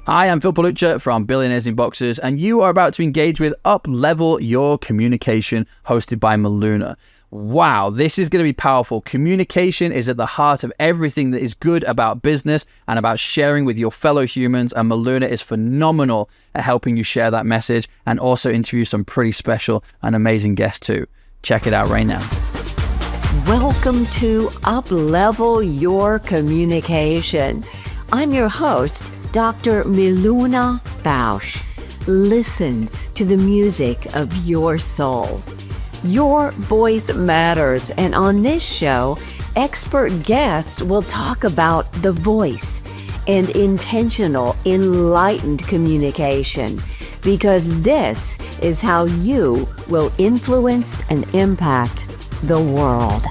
Hi, I'm Phil Palucha from Billionaires in Boxers, and you are about to engage with Up Level Your Communication, hosted by Miluna. Wow, this is going to be powerful. Communication is at the heart of everything that is good about business and about sharing with your fellow humans, and Miluna is phenomenal at helping you share that message and also interview some pretty special and amazing guests too. Check it out right now. Welcome to Up Level Your Communication. I'm your host, Dr. Miluna Fausch. Listen to the music of your soul. Your voice matters, and on this show, expert guests will talk about the voice and intentional, enlightened communication, because this is how you will influence and impact the world.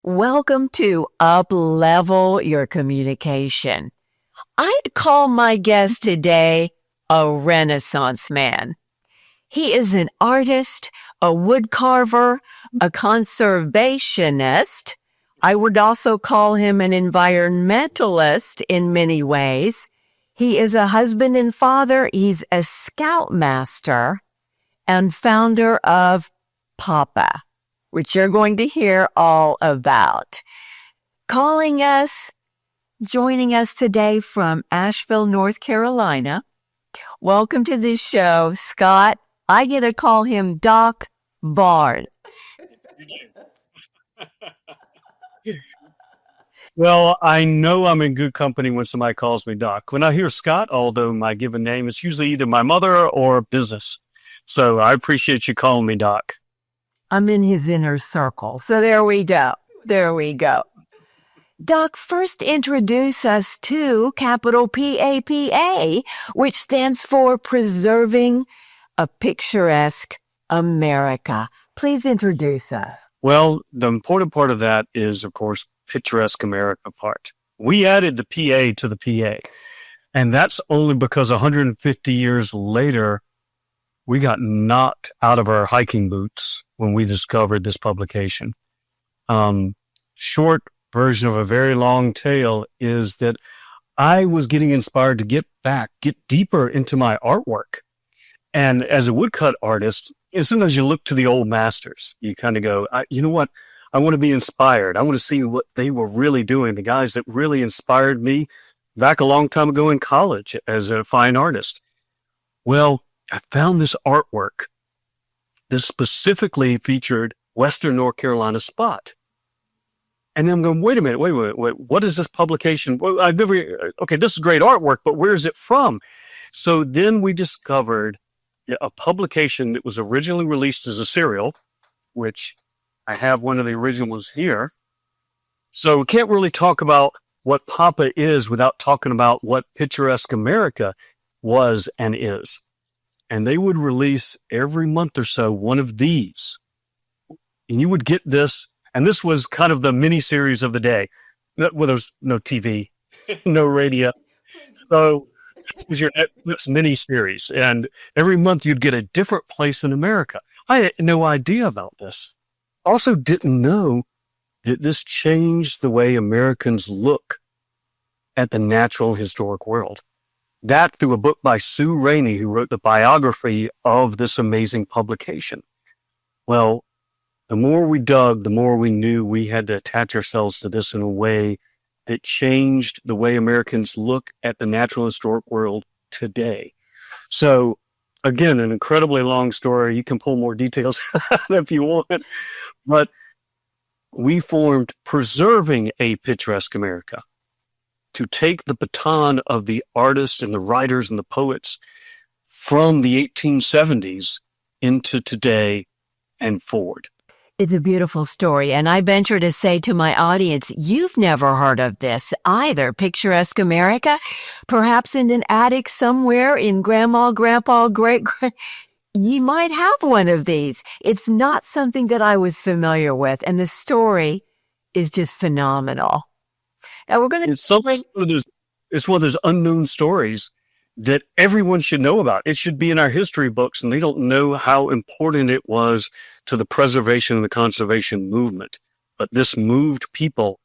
Welcome to Up Level Your Communication. I'd call my guest today a Renaissance man. He is an artist, a woodcarver, a conservationist. I would also call him an environmentalist in many ways. He is a husband and father. He's a scoutmaster and founder of Papa, which you're going to hear all about. Joining us today from Asheville, North Carolina. Welcome to this show, Scott. I get to call him Doc Varn. Well, I know I'm in good company when somebody calls me Doc. When I hear Scott, although my given name is usually either my mother or business. So I appreciate you calling me Doc. I'm in his inner circle. So there we go. Doc, first introduce us to capital PAPA, which stands for Preserving a Picturesque America. Please introduce us. Well, the important part of that is, of course, Picturesque America part. We added the PA to the PA, and that's only because 150 years later, we got knocked out of our hiking boots when we discovered this publication. Short version of a very long tale is that I was getting inspired to get deeper into my artwork. And as a woodcut artist, as soon as you look to the old masters, you kind of go, you know what? I want to be inspired. I want to see what they were really doing, the guys that really inspired me back a long time ago in college as a fine artist. Well, I found this artwork that specifically featured Western North Carolina spot. And then I'm going, wait a minute, what is this publication? Well, this is great artwork, but where is it from? So then we discovered a publication that was originally released as a serial, which I have one of the originals here. So we can't really talk about what Papa is without talking about what Picturesque America was and is. And they would release every month or so one of these. And you would get this, and this was kind of the mini series of the day. Well, there was no TV, no radio. So this was your Netflix mini series. And every month you'd get a different place in America. I had no idea about this. Also didn't know that this changed the way Americans look at the natural historic world. That through a book by Sue Rainey, who wrote the biography of this amazing publication. Well, the more we dug, the more we knew we had to attach ourselves to this in a way that changed the way Americans look at the natural historic world today. So, again, an incredibly long story. You can pull more details if you want. But we formed Preserving a Picturesque America to take the baton of the artists and the writers and the poets from the 1870s into today and forward. It's a beautiful story, and I venture to say to my audience, you've never heard of this either. Picturesque America, perhaps in an attic somewhere in grandma, grandpa, you might have one of these. It's not something that I was familiar with, and the story is just phenomenal. Now we're going to... It's one of those unknown stories that everyone should know about. It should be in our history books, and they don't know how important it was to the preservation and the conservation movement. But this moved people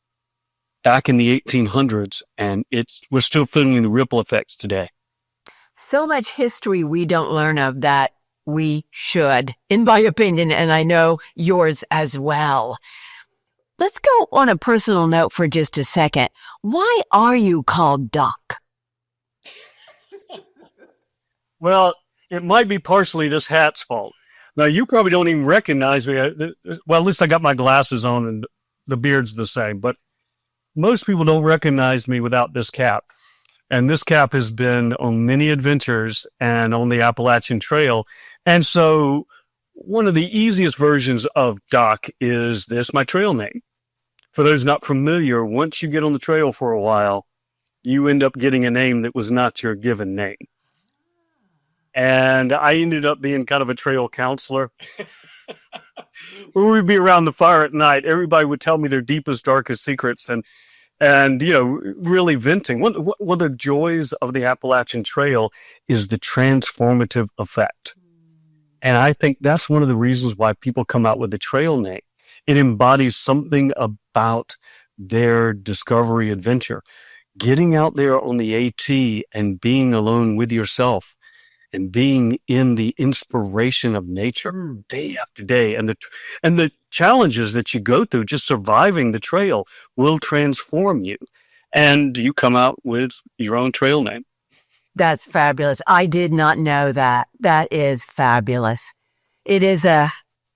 back in the 1800s, and we're still feeling the ripple effects today. So much history we don't learn of that we should, in my opinion, and I know yours as well. Let's go on a personal note for just a second. Why are you called Doc? Well, it might be partially this hat's fault. Now, you probably don't even recognize me. Well, at least I got my glasses on and the beard's the same, but most people don't recognize me without this cap. And this cap has been on many adventures and on the Appalachian Trail. And so one of the easiest versions of Doc is my trail name. For those not familiar, once you get on the trail for a while, you end up getting a name that was not your given name. And I ended up being kind of a trail counselor. When we'd be around the fire at night, everybody would tell me their deepest, darkest secrets and really venting. One of the joys of the Appalachian Trail is the transformative effect. And I think that's one of the reasons why people come out with the trail name. It embodies something about their discovery adventure. Getting out there on the AT and being alone with yourself and being in the inspiration of nature day after day. And the challenges that you go through, just surviving the trail, will transform you. And you come out with your own trail name. That's fabulous. I did not know that. That is fabulous. It is a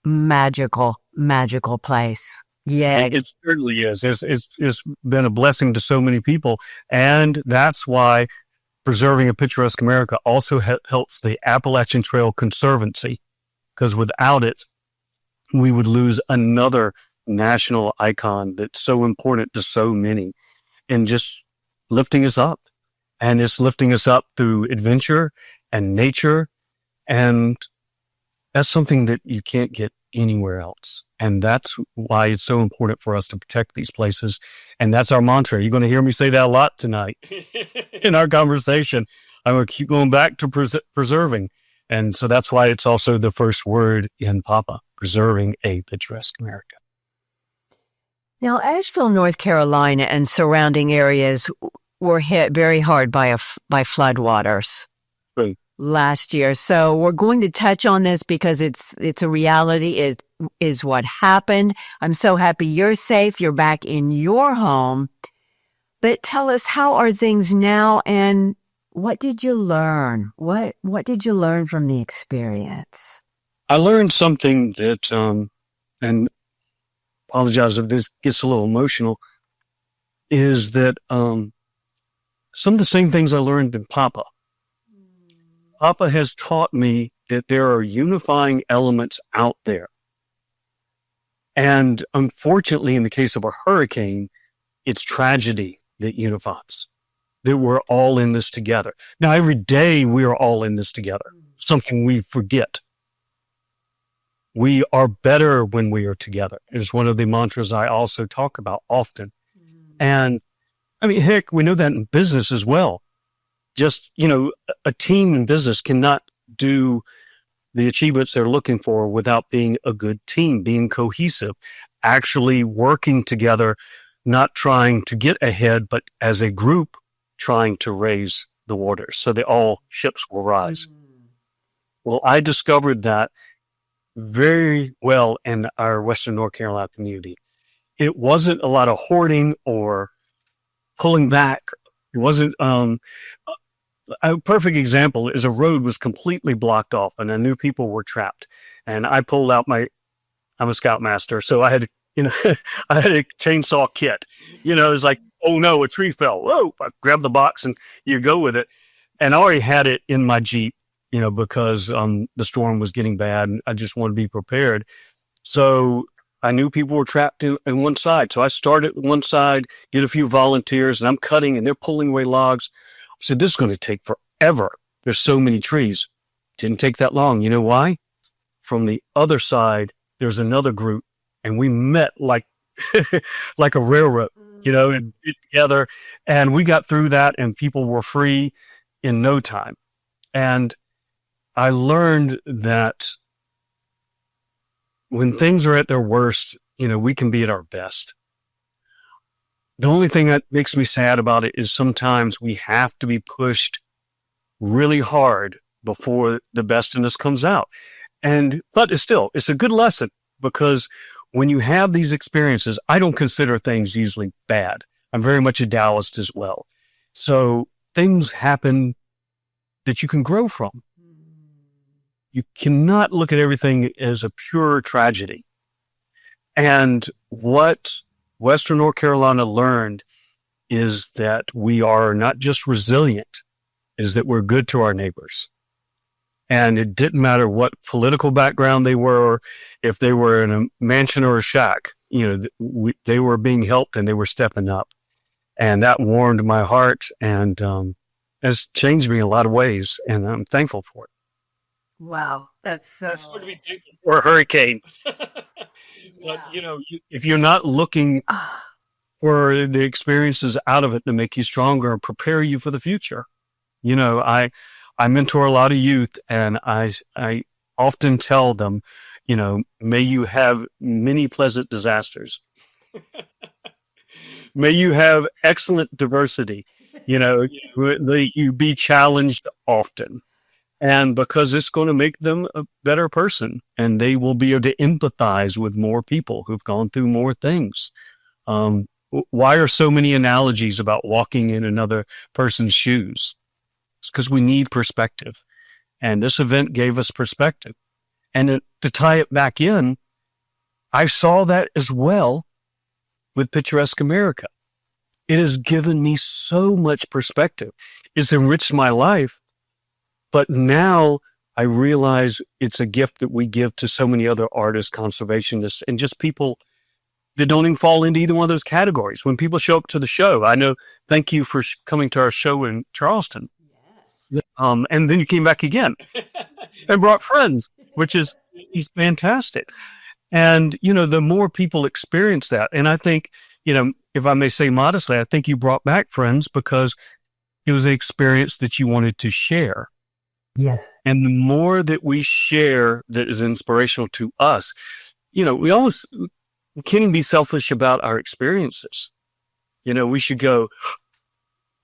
magical place. Yeah. It certainly is. It's been a blessing to so many people. And that's why Preserving a Picturesque America also helps the Appalachian Trail Conservancy, because without it, we would lose another national icon that's so important to so many, and just lifting us up. And it's lifting us up through adventure and nature, and that's something that you can't get anywhere else. And that's why it's so important for us to protect these places. And that's our mantra. You're going to hear me say that a lot tonight in our conversation. I'm going to keep going back to preserving. And so that's why it's also the first word in PAPA, Preserving a Picturesque America. Now, Asheville, North Carolina and surrounding areas were hit very hard by floodwaters. Right. Last year. So we're going to touch on this because it's a reality. It is what happened. I'm so happy you're safe. You're back in your home. But tell us, how are things now, and what did you learn? What did you learn from the experience? I learned something that, and apologize if this gets a little emotional, is that some of the same things I learned in Papa. Papa has taught me that there are unifying elements out there. And unfortunately, in the case of a hurricane, it's tragedy that unifies, that we're all in this together. Now, every day we are all in this together, something we forget. We are better when we are together. It's one of the mantras I also talk about often. And I mean, heck, we know that in business as well. Just, a team in business cannot do the achievements they're looking for without being a good team, being cohesive, actually working together, not trying to get ahead, but as a group trying to raise the waters so that all ships will rise. Well, I discovered that very well in our Western North Carolina community. It wasn't a lot of hoarding or pulling back. It wasn't, a perfect example is a road was completely blocked off and I knew people were trapped. And I pulled out I'm a scoutmaster, so I had, I had a chainsaw kit. It's like, oh no, a tree fell. Whoa, I grabbed the box and you go with it. And I already had it in my Jeep, because the storm was getting bad and I just wanted to be prepared. So I knew people were trapped in one side. So I started one side, get a few volunteers, and I'm cutting and they're pulling away logs. I said, this is going to take forever. There's so many trees. Didn't take that long. You know why? From the other side, there's another group, and we met like like a railroad, and together, and we got through that, and people were free in no time. And I learned that when things are at their worst, we can be at our best. The only thing that makes me sad about it is sometimes we have to be pushed really hard before the best in us comes out. But it's a good lesson, because when you have these experiences, I don't consider things usually bad. I'm very much a Taoist as well. So things happen that you can grow from. You cannot look at everything as a pure tragedy. And what Western North Carolina learned is that we are not just resilient, is that we're good to our neighbors. And it didn't matter what political background they were, if they were in a mansion or a shack, they were being helped and they were stepping up. And that warmed my heart and has changed me in a lot of ways. And I'm thankful for it. Wow, that's what we thankful for a hurricane. But, if you're not looking for the experiences out of it to make you stronger and prepare you for the future. I mentor a lot of youth, and I often tell them, may you have many pleasant disasters. May you have excellent diversity. You be challenged often. And because it's going to make them a better person, and they will be able to empathize with more people who've gone through more things. Why are so many analogies about walking in another person's shoes? It's because we need perspective. And this event gave us perspective. And to tie it back in, I saw that as well with Picturesque America. It has given me so much perspective. It's enriched my life. But now I realize it's a gift that we give to so many other artists, conservationists, and just people that don't even fall into either one of those categories. When people show up to the show, I know, thank you for coming to our show in Charleston. Yes. And then you came back again and brought friends, which is fantastic. And, the more people experience that, and I think, if I may say modestly, I think you brought back friends because it was an experience that you wanted to share. Yes. And the more that we share that is inspirational to us, we can't even be selfish about our experiences. We should go,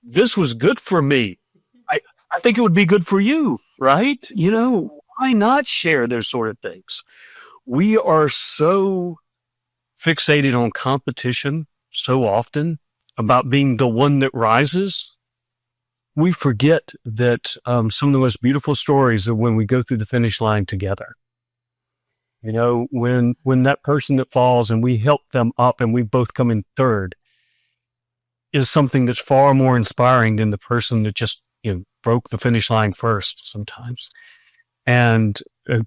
this was good for me. I think it would be good for you, right? Why not share those sort of things? We are so fixated on competition so often about being the one that rises. We forget that some of the most beautiful stories are when we go through the finish line together. When that person that falls and we help them up and we both come in third is something that's far more inspiring than the person that just broke the finish line first sometimes. And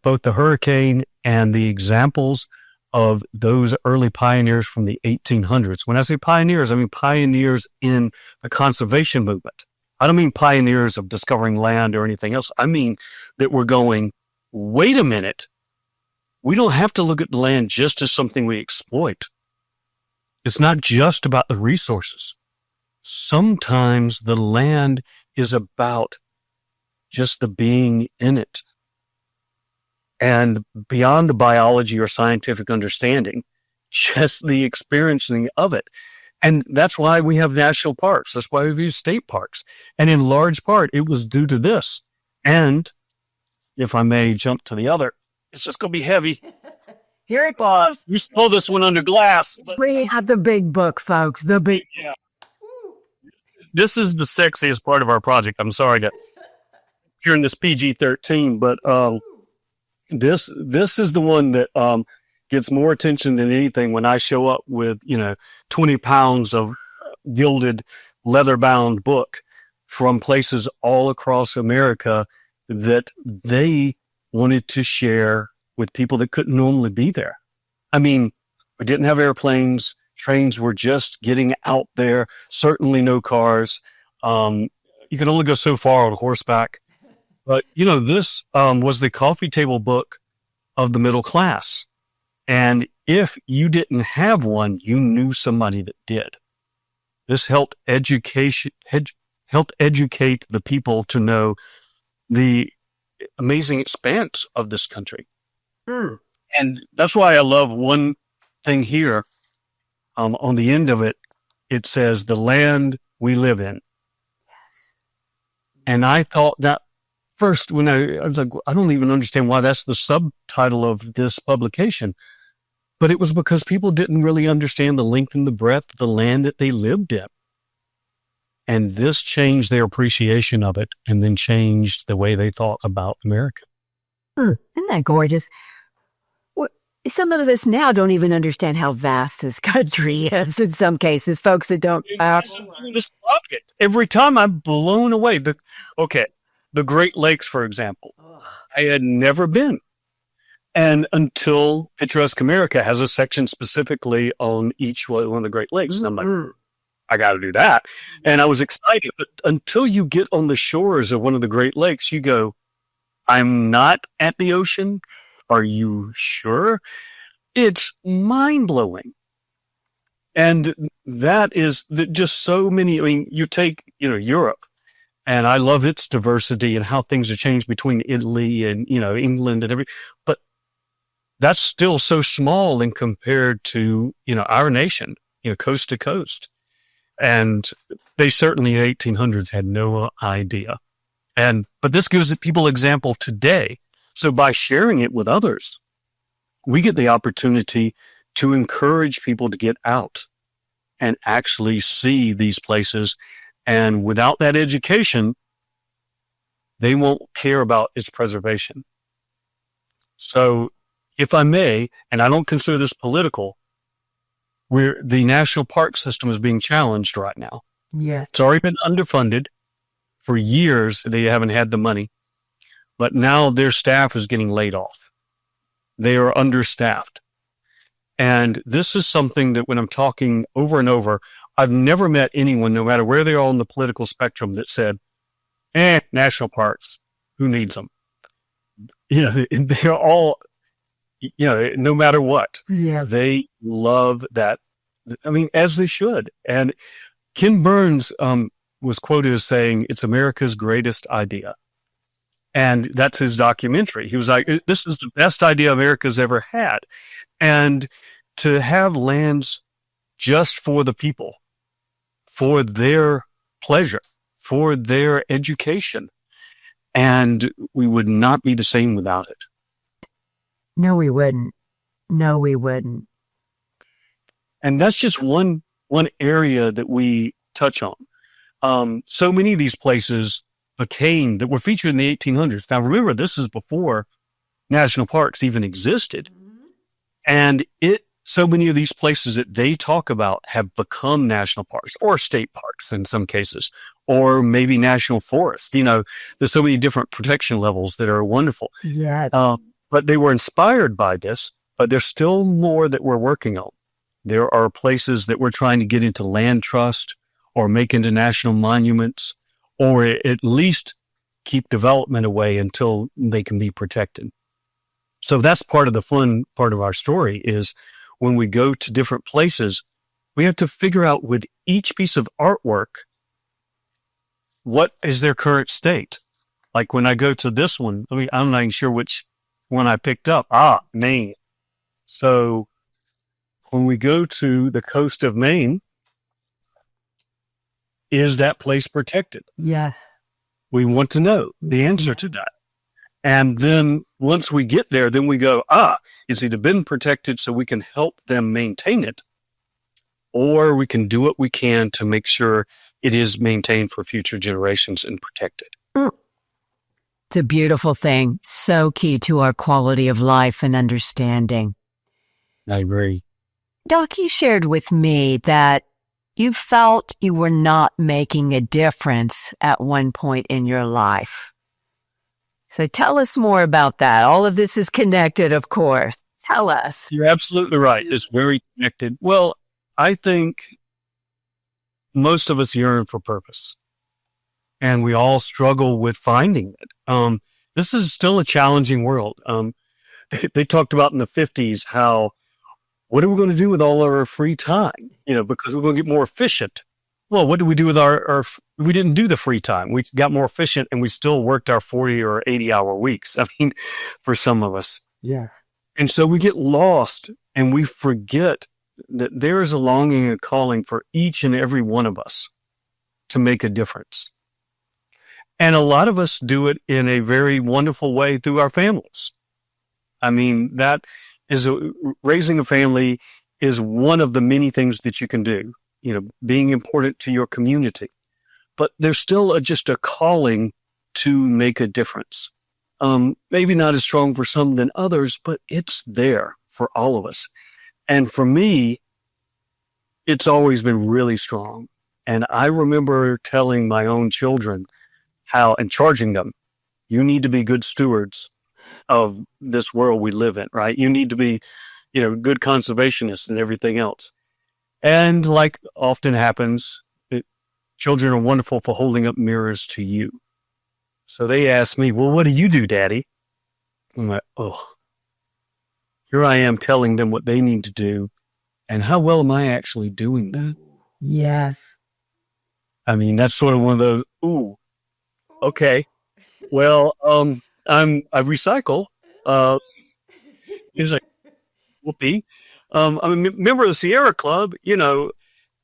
both the hurricane and the examples of those early pioneers from the 1800s. When I say pioneers, I mean pioneers in the conservation movement. I don't mean pioneers of discovering land or anything else. I mean that we're going, wait a minute. We don't have to look at the land just as something we exploit. It's not just about the resources. Sometimes the land is about just the being in it. And beyond the biology or scientific understanding, just the experiencing of it. And that's why we have national parks. That's why we have state parks. And in large part, it was due to this. And if I may jump to the other, it's just going to be heavy. Here it goes. You pull this one under glass. We have the big book, folks. The big. Yeah. This is the sexiest part of our project. I'm sorry to during this PG-13, but this is the one that gets more attention than anything when I show up with 20 pounds of gilded leather-bound book from places all across America that they wanted to share with people that couldn't normally be there. I mean, we didn't have airplanes. Trains were just getting out there. Certainly no cars. You can only go so far on horseback. But, this was the coffee table book of the middle class. And if you didn't have one, you knew somebody that did. This helped educate the people to know the amazing expanse of this country. And that's why I love one thing here on the end of it it says the land we live in. And I thought that first when I was like, I don't even understand why that's the subtitle of this publication. But it was because people didn't really understand the length and the breadth of the land that they lived in. And this changed their appreciation of it and then changed the way they thought about America. Isn't that gorgeous? Some of us now don't even understand how vast this country is in some cases, folks that don't. This project, every time I'm blown away. The Great Lakes, for example, I had never been. And until Picturesque America has a section specifically on each one of the Great Lakes. And I'm like, I got to do that. And I was excited. But until you get on the shores of one of the Great Lakes, you go, I'm not at the ocean. Are you sure? It's mind-blowing. And that is just so many. I mean, you take, Europe, and I love its diversity and how things have changed between Italy and, England and everything. But that's still so small in compared to, our nation, coast to coast. And they certainly in the 1800s had no idea. But this gives people example today. So by sharing it with others, we get the opportunity to encourage people to get out and actually see these places. And without that education, they won't care about its preservation. So if I may, and I don't consider this political, the national park system is being challenged right now. Yes. It's already been underfunded for years. They haven't had the money. But now their staff is getting laid off. They are understaffed. And this is something that when I'm talking over and over, I've never met anyone, no matter where they are on the political spectrum, that said, national parks, who needs them? They're all, no matter what. Yes. They love that. I mean, as they should. And Ken Burns was quoted as saying, it's America's greatest idea. And that's his documentary. He was like, this is the best idea America's ever had. And to have lands just for the people, for their pleasure, for their education. And we would not be the same without it. No, we wouldn't. No, we wouldn't. And that's just one area that we touch on. So many of these places that were featured in the 1800s. Now, remember, this is before national parks even existed. And so many of these places that they talk about have become national parks or state parks in some cases, or maybe national forests. There's so many different protection levels that are wonderful. Yes. But they were inspired by this, but there's still more that we're working on. There are places that we're trying to get into land trust or make into national monuments, or at least keep development away until they can be protected. So that's part of the fun part of our story is when we go to different places, we have to figure out with each piece of artwork, what is their current state? Like when I go to this one, I'm not even sure which one I picked up. Maine. So when we go to the coast of Maine, is that place protected? Yes. We want to know the answer to that. And then once we get there, then we go, it's either been protected so we can help them maintain it, or we can do what we can to make sure it is maintained for future generations and protected. It's a beautiful thing. So key to our quality of life and understanding. I agree. Doc, you shared with me that you felt you were not making a difference at one point in your life. So tell us more about that. All of this is connected, of course. Tell us. You're absolutely right. It's very connected. Well, I think most of us yearn for purpose, and we all struggle with finding it. This is still a challenging world. They talked about in the 50s how, what are we going to do with all our free time? Because we're going to get more efficient. Well, what did we do with we didn't do the free time. We got more efficient and we still worked our 40 or 80 hour weeks. I mean, for some of us. Yeah. And so we get lost and we forget that there is a longing and calling for each and every one of us to make a difference. And a lot of us do it in a very wonderful way through our families. I mean, raising a family is one of the many things that you can do, being important to your community. But there's still just a calling to make a difference. Maybe not as strong for some than others, but it's there for all of us. And for me, it's always been really strong. And I remember telling my own children and charging them, you need to be good stewards of this world we live in, right? You need to be, good conservationists and everything else. And like often happens, children are wonderful for holding up mirrors to you. So they ask me, well, what do you do, Daddy? I'm like, here I am telling them what they need to do. And how well am I actually doing that? Yes. I mean, that's sort of one of those, okay. Well, I recycle. He's like, whoopee. I'm a member of the Sierra Club,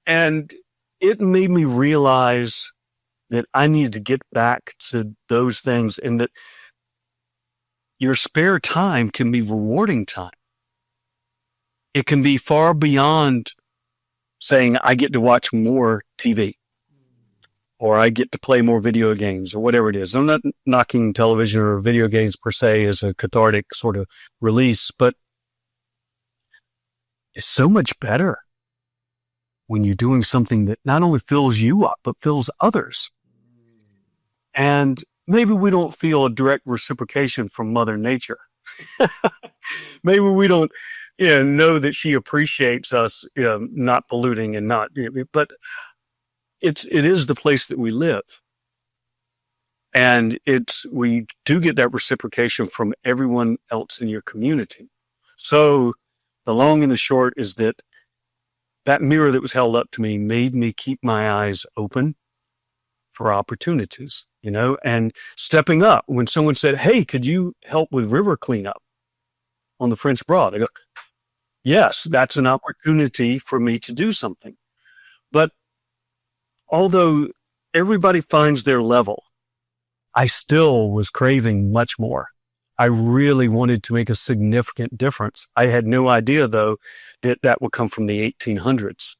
and it made me realize that I needed to get back to those things, and that your spare time can be rewarding time. It can be far beyond saying, I get to watch more TV, or I get to play more video games, or whatever it is. I'm not knocking television or video games per se as a cathartic sort of release, but it's so much better when you're doing something that not only fills you up, but fills others. And maybe we don't feel a direct reciprocation from Mother Nature. Maybe we don't know that she appreciates us not polluting and not, but it is the place that we live. And we do get that reciprocation from everyone else in your community. So the long and the short is that mirror that was held up to me made me keep my eyes open for opportunities, and stepping up. When someone said, hey, could you help with river cleanup on the French Broad? I go, yes, that's an opportunity for me to do something. But although everybody finds their level, I still was craving much more. I really wanted to make a significant difference. I had no idea, though, that would come from the 1800s.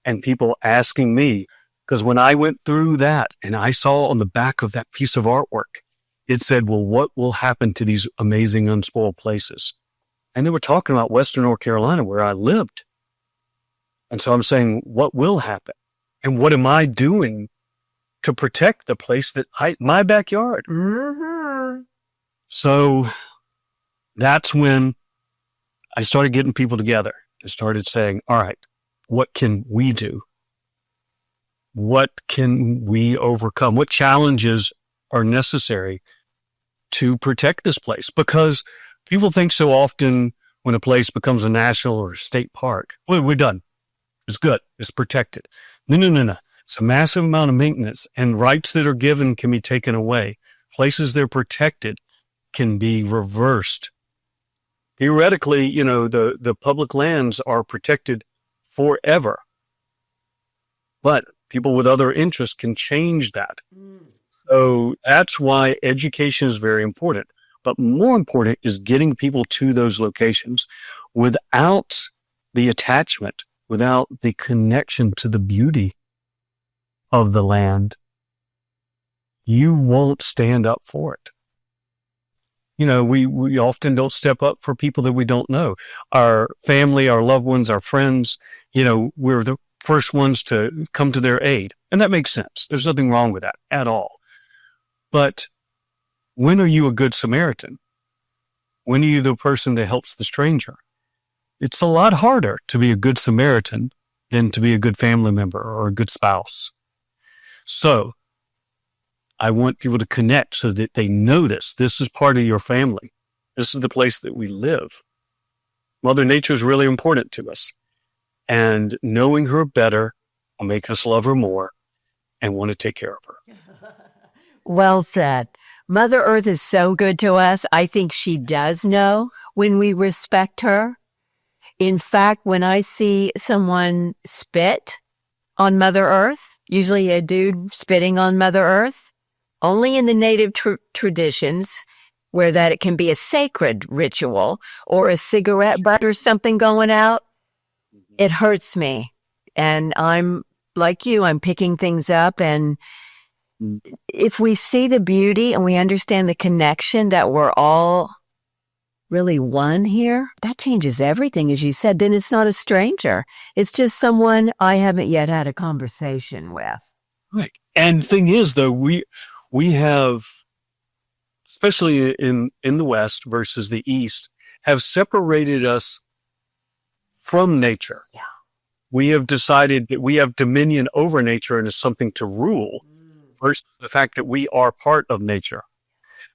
And people asking me, because when I went through that and I saw on the back of that piece of artwork, it said, well, what will happen to these amazing unspoiled places? And they were talking about Western North Carolina, where I lived. And so I'm saying, what will happen? And what am I doing to protect the place my backyard? Mm-hmm. So that's when I started getting people together and started saying, all right, what can we do? What can we overcome? What challenges are necessary to protect this place? Because people think so often when a place becomes a national or state park, well, we're done. It's good. It's protected. No. It's a massive amount of maintenance, and rights that are given can be taken away. Places that are protected can be reversed. Theoretically, the public lands are protected forever. But people with other interests can change that. So that's why education is very important. But more important is getting people to those locations without the attachment, without the connection to the beauty of the land. You won't stand up for it. We often don't step up for people that we don't know. Our family, our loved ones, our friends, we're the first ones to come to their aid. And that makes sense. There's nothing wrong with that at all. But when are you a good Samaritan? When are you the person that helps the stranger? It's a lot harder to be a good Samaritan than to be a good family member or a good spouse. So I want people to connect so that they know this. This is part of your family. This is the place that we live. Mother Nature is really important to us. And knowing her better will make us love her more and want to take care of her. Well said. Mother Earth is so good to us. I think she does know when we respect her. In fact, when I see someone spit on Mother Earth, usually a dude spitting on Mother Earth, only in the native traditions where that it can be a sacred ritual or a cigarette butt or something going out, it hurts me. And I'm like you, I'm picking things up. And if we see the beauty and we understand the connection that we're all really one here, that changes everything. As you said, then it's not a stranger. It's just someone I haven't yet had a conversation with. Right. And the thing is, though, we have, especially in the West versus the East, have separated us from nature. Yeah. We have decided that we have dominion over nature and is something to rule versus the fact that we are part of nature.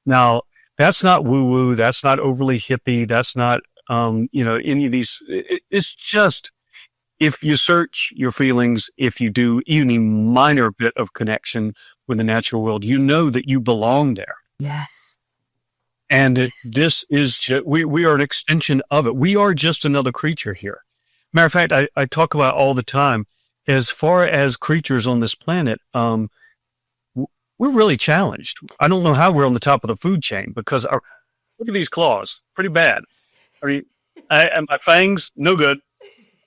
Now, that's not woo-woo. That's not overly hippie. That's not, any of these. It's just, if you search your feelings, if you do any minor bit of connection with the natural world, you know that you belong there. Yes. And this is, we are an extension of it. We are just another creature here. Matter of fact, I talk about all the time, as far as creatures on this planet, we're really challenged. I don't know how we're on the top of the food chain because look at these claws, pretty bad. I mean, my fangs, no good.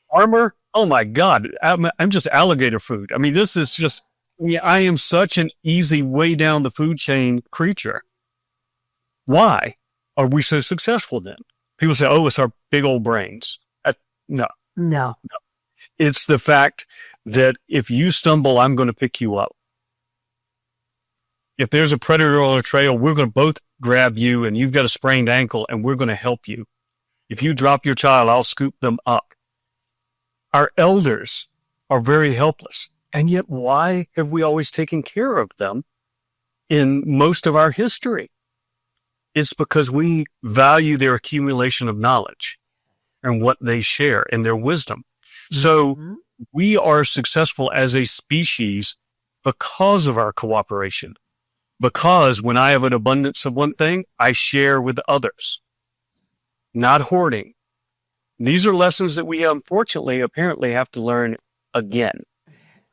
Armor, oh my God, I'm just alligator food. I mean, this is just, I am such an easy way down the food chain creature. Why are we so successful then? People say, oh, it's our big old brains. No. It's the fact that if you stumble, I'm going to pick you up. If there's a predator on a trail, we're going to both grab you, and you've got a sprained ankle, and we're going to help you. If you drop your child, I'll scoop them up. Our elders are very helpless. And yet, why have we always taken care of them in most of our history? It's because we value their accumulation of knowledge and what they share and their wisdom. So we are successful as a species because of our cooperation. Because when I have an abundance of one thing, I share with others. Not hoarding. These are lessons that we unfortunately apparently have to learn again.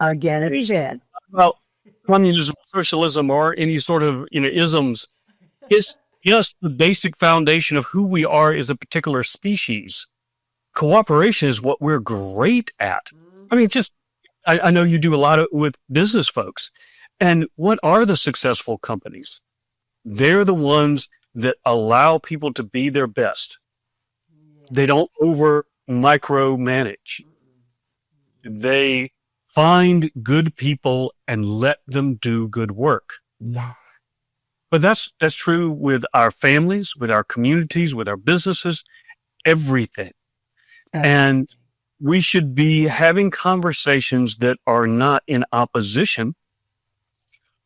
Again. Well, communism, socialism, or any sort of isms. It's just the basic foundation of who we are as a particular species. Cooperation is what we're great at. I mean, I know you do a lot with business folks. And what are the successful companies? They're the ones that allow people to be their best. They don't over micromanage. They find good people and let them do good work. Yes. But that's true with our families, with our communities, with our businesses, everything. And we should be having conversations that are not in opposition,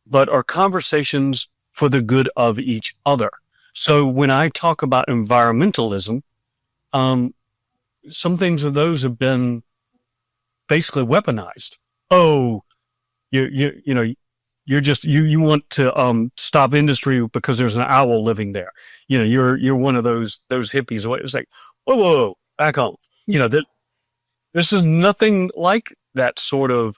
but are conversations for the good of each other. So when I talk about environmentalism, some things of those have been basically weaponized. Oh, you're just you want to stop industry because there's an owl living there. You're one of those hippies. It's like, whoa, back home. This is nothing like that sort of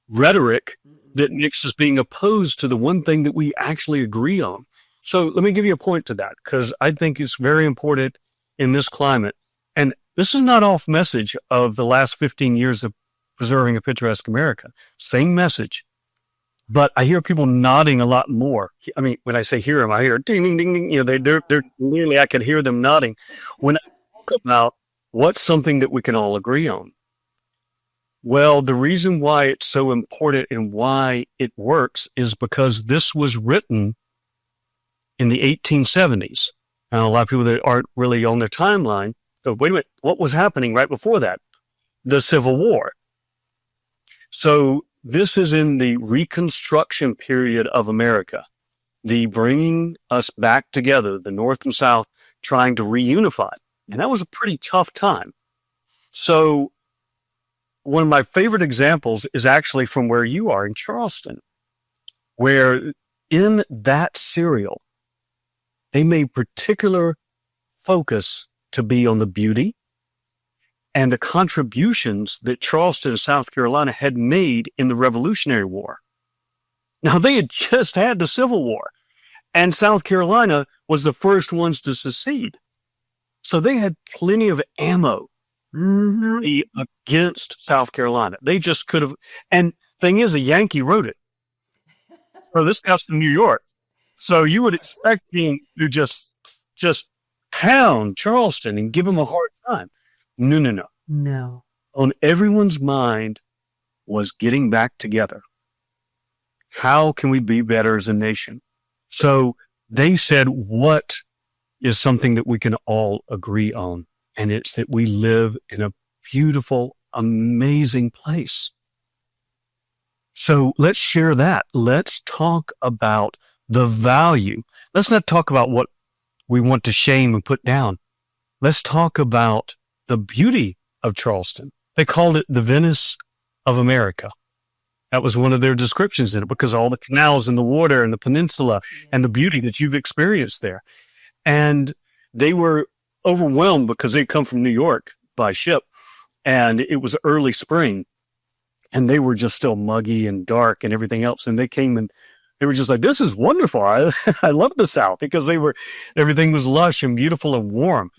rhetoric that Nick's is being opposed to the one thing that we actually agree on. So let me give you a point to that, because I think it's very important in this climate. And this is not off message of the last 15 years of preserving a picturesque America. Same message. But I hear people nodding a lot more. I mean, when I say hear them, I hear ding, ding, ding, ding. They're literally, I can hear them nodding. When I talk about what's something that we can all agree on? Well, the reason why it's so important and why it works is because this was written in the 1870s. Now, a lot of people that aren't really on their timeline go, wait a minute, what was happening right before that? The Civil War. So this is in the Reconstruction period of America, the bringing us back together, the North and South, trying to reunify. And that was a pretty tough time. So one of my favorite examples is actually from where you are in Charleston, where in that serial, they made particular focus to be on the beauty and the contributions that Charleston, South Carolina had made in the Revolutionary War. Now, they had just had the Civil War, and South Carolina was the first ones to secede. So they had plenty of ammo to be against South Carolina. They just could have, and thing is, a Yankee wrote it. So this guy's from New York. So you would expect him to just pound Charleston and give him a hard time. No. On everyone's mind was getting back together. How can we be better as a nation? So they said, what is something that we can all agree on? And it's that we live in a beautiful, amazing place. So let's share that. Let's talk about the value. Let's not talk about what we want to shame and put down. Let's talk about the beauty of Charleston. They called it the Venice of America. That was one of their descriptions in it, because all the canals and the water and the peninsula and the beauty that you've experienced there. And they were overwhelmed because they'd come from New York by ship, and it was early spring, and they were just still muggy and dark and everything else. And they came and they were just like, this is wonderful. I love the South, because everything was lush and beautiful and warm.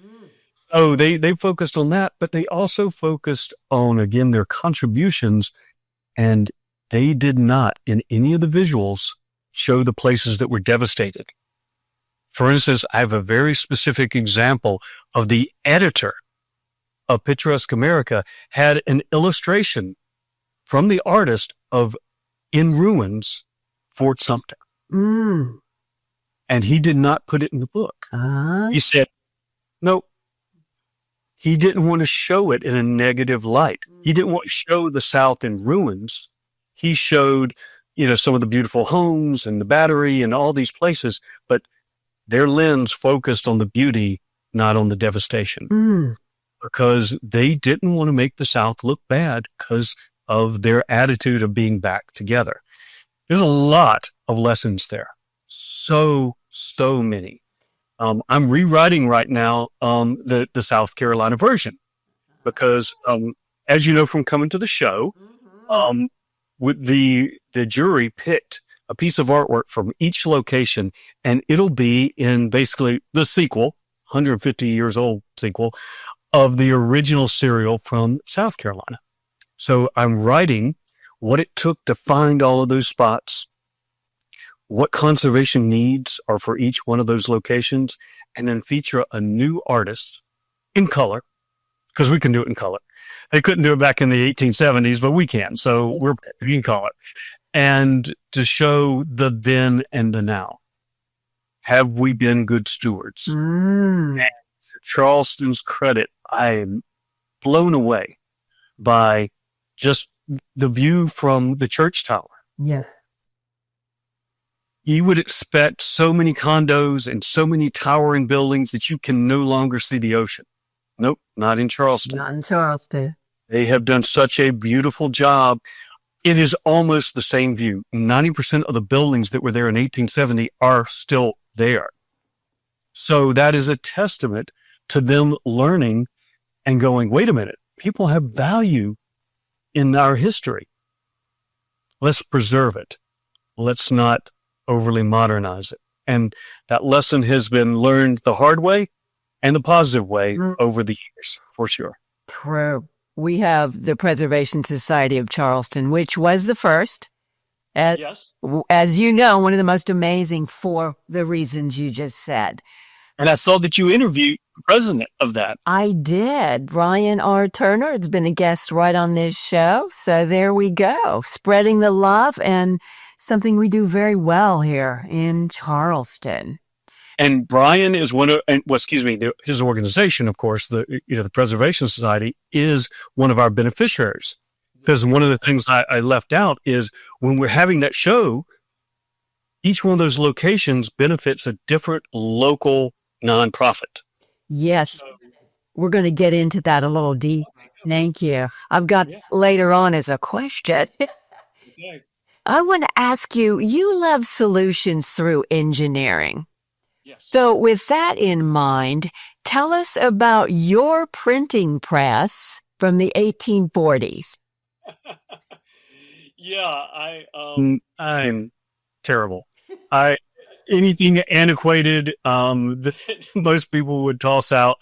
So they focused on that, but they also focused on, again, their contributions, and they did not, in any of the visuals, show the places that were devastated. For instance, I have a very specific example of the editor of Picturesque America had an illustration from the artist of in ruins Fort Sumter. And he did not put it in the book. He said, no, he didn't want to show it in a negative light. He didn't want to show the South in ruins. He showed, some of the beautiful homes and the Battery and all these places, but their lens focused on the beauty, not on the devastation, because they didn't want to make the South look bad because of their attitude of being back together. There's a lot of lessons there. So many. I'm rewriting right now the South Carolina version, because as you know from coming to the show, with the jury picked a piece of artwork from each location, and it'll be in basically the sequel, 150 years old sequel, of the original serial from South Carolina. So I'm writing what it took to find all of those spots, what conservation needs are for each one of those locations, and then feature a new artist in color, because we can do it in color. They couldn't do it back in the 1870s, but we can. So we can call it. And to show the then and the now. Have we been good stewards? And to Charleston's credit, I am blown away by just the view from the church tower. Yes. You would expect so many condos and so many towering buildings that you can no longer see the ocean. Nope, not in Charleston. Not in Charleston. They have done such a beautiful job. It is almost the same view. 90% of the buildings that were there in 1870 are still there. So that is a testament to them learning and going, wait a minute, people have value in our history. Let's preserve it. Let's not overly modernize it. And that lesson has been learned the hard way and the positive way over the years, for sure. True. We have the Preservation Society of Charleston, which was the first. Yes. As you know, one of the most amazing for the reasons you just said. And I saw that you interviewed the president of that. I did. Brian R. Turner has been a guest right on this show. So there we go. Spreading the love, and something we do very well here in Charleston. And Brian is his organization, of course, the Preservation Society is one of our beneficiaries. Because one of the things I left out is when we're having that show, each one of those locations benefits a different local nonprofit. Yes. We're going to get into that a little deep. Thank you. I've got later on as a question. Okay. I want to ask you, you love solutions through engineering. Yes. So with that in mind, Tell us about your printing press from the 1840s. Yeah, I'm terrible. Anything antiquated that most people would toss out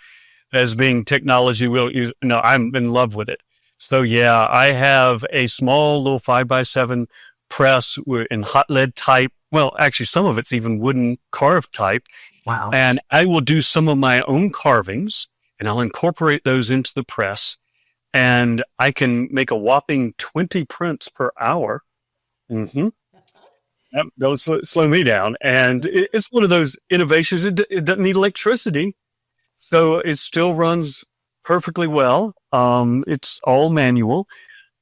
as being technology we don't use. No, I'm in love with it. So yeah, I have a small little 5x7 press in hot lead type. Well, actually, some of it's even wooden carved type. Wow. And I will do some of my own carvings, and I'll incorporate those into the press. And I can make a whopping 20 prints per hour. Mm-hmm. Don't slow me down. And it's one of those innovations. It doesn't need electricity, so it still runs perfectly well. It's all manual.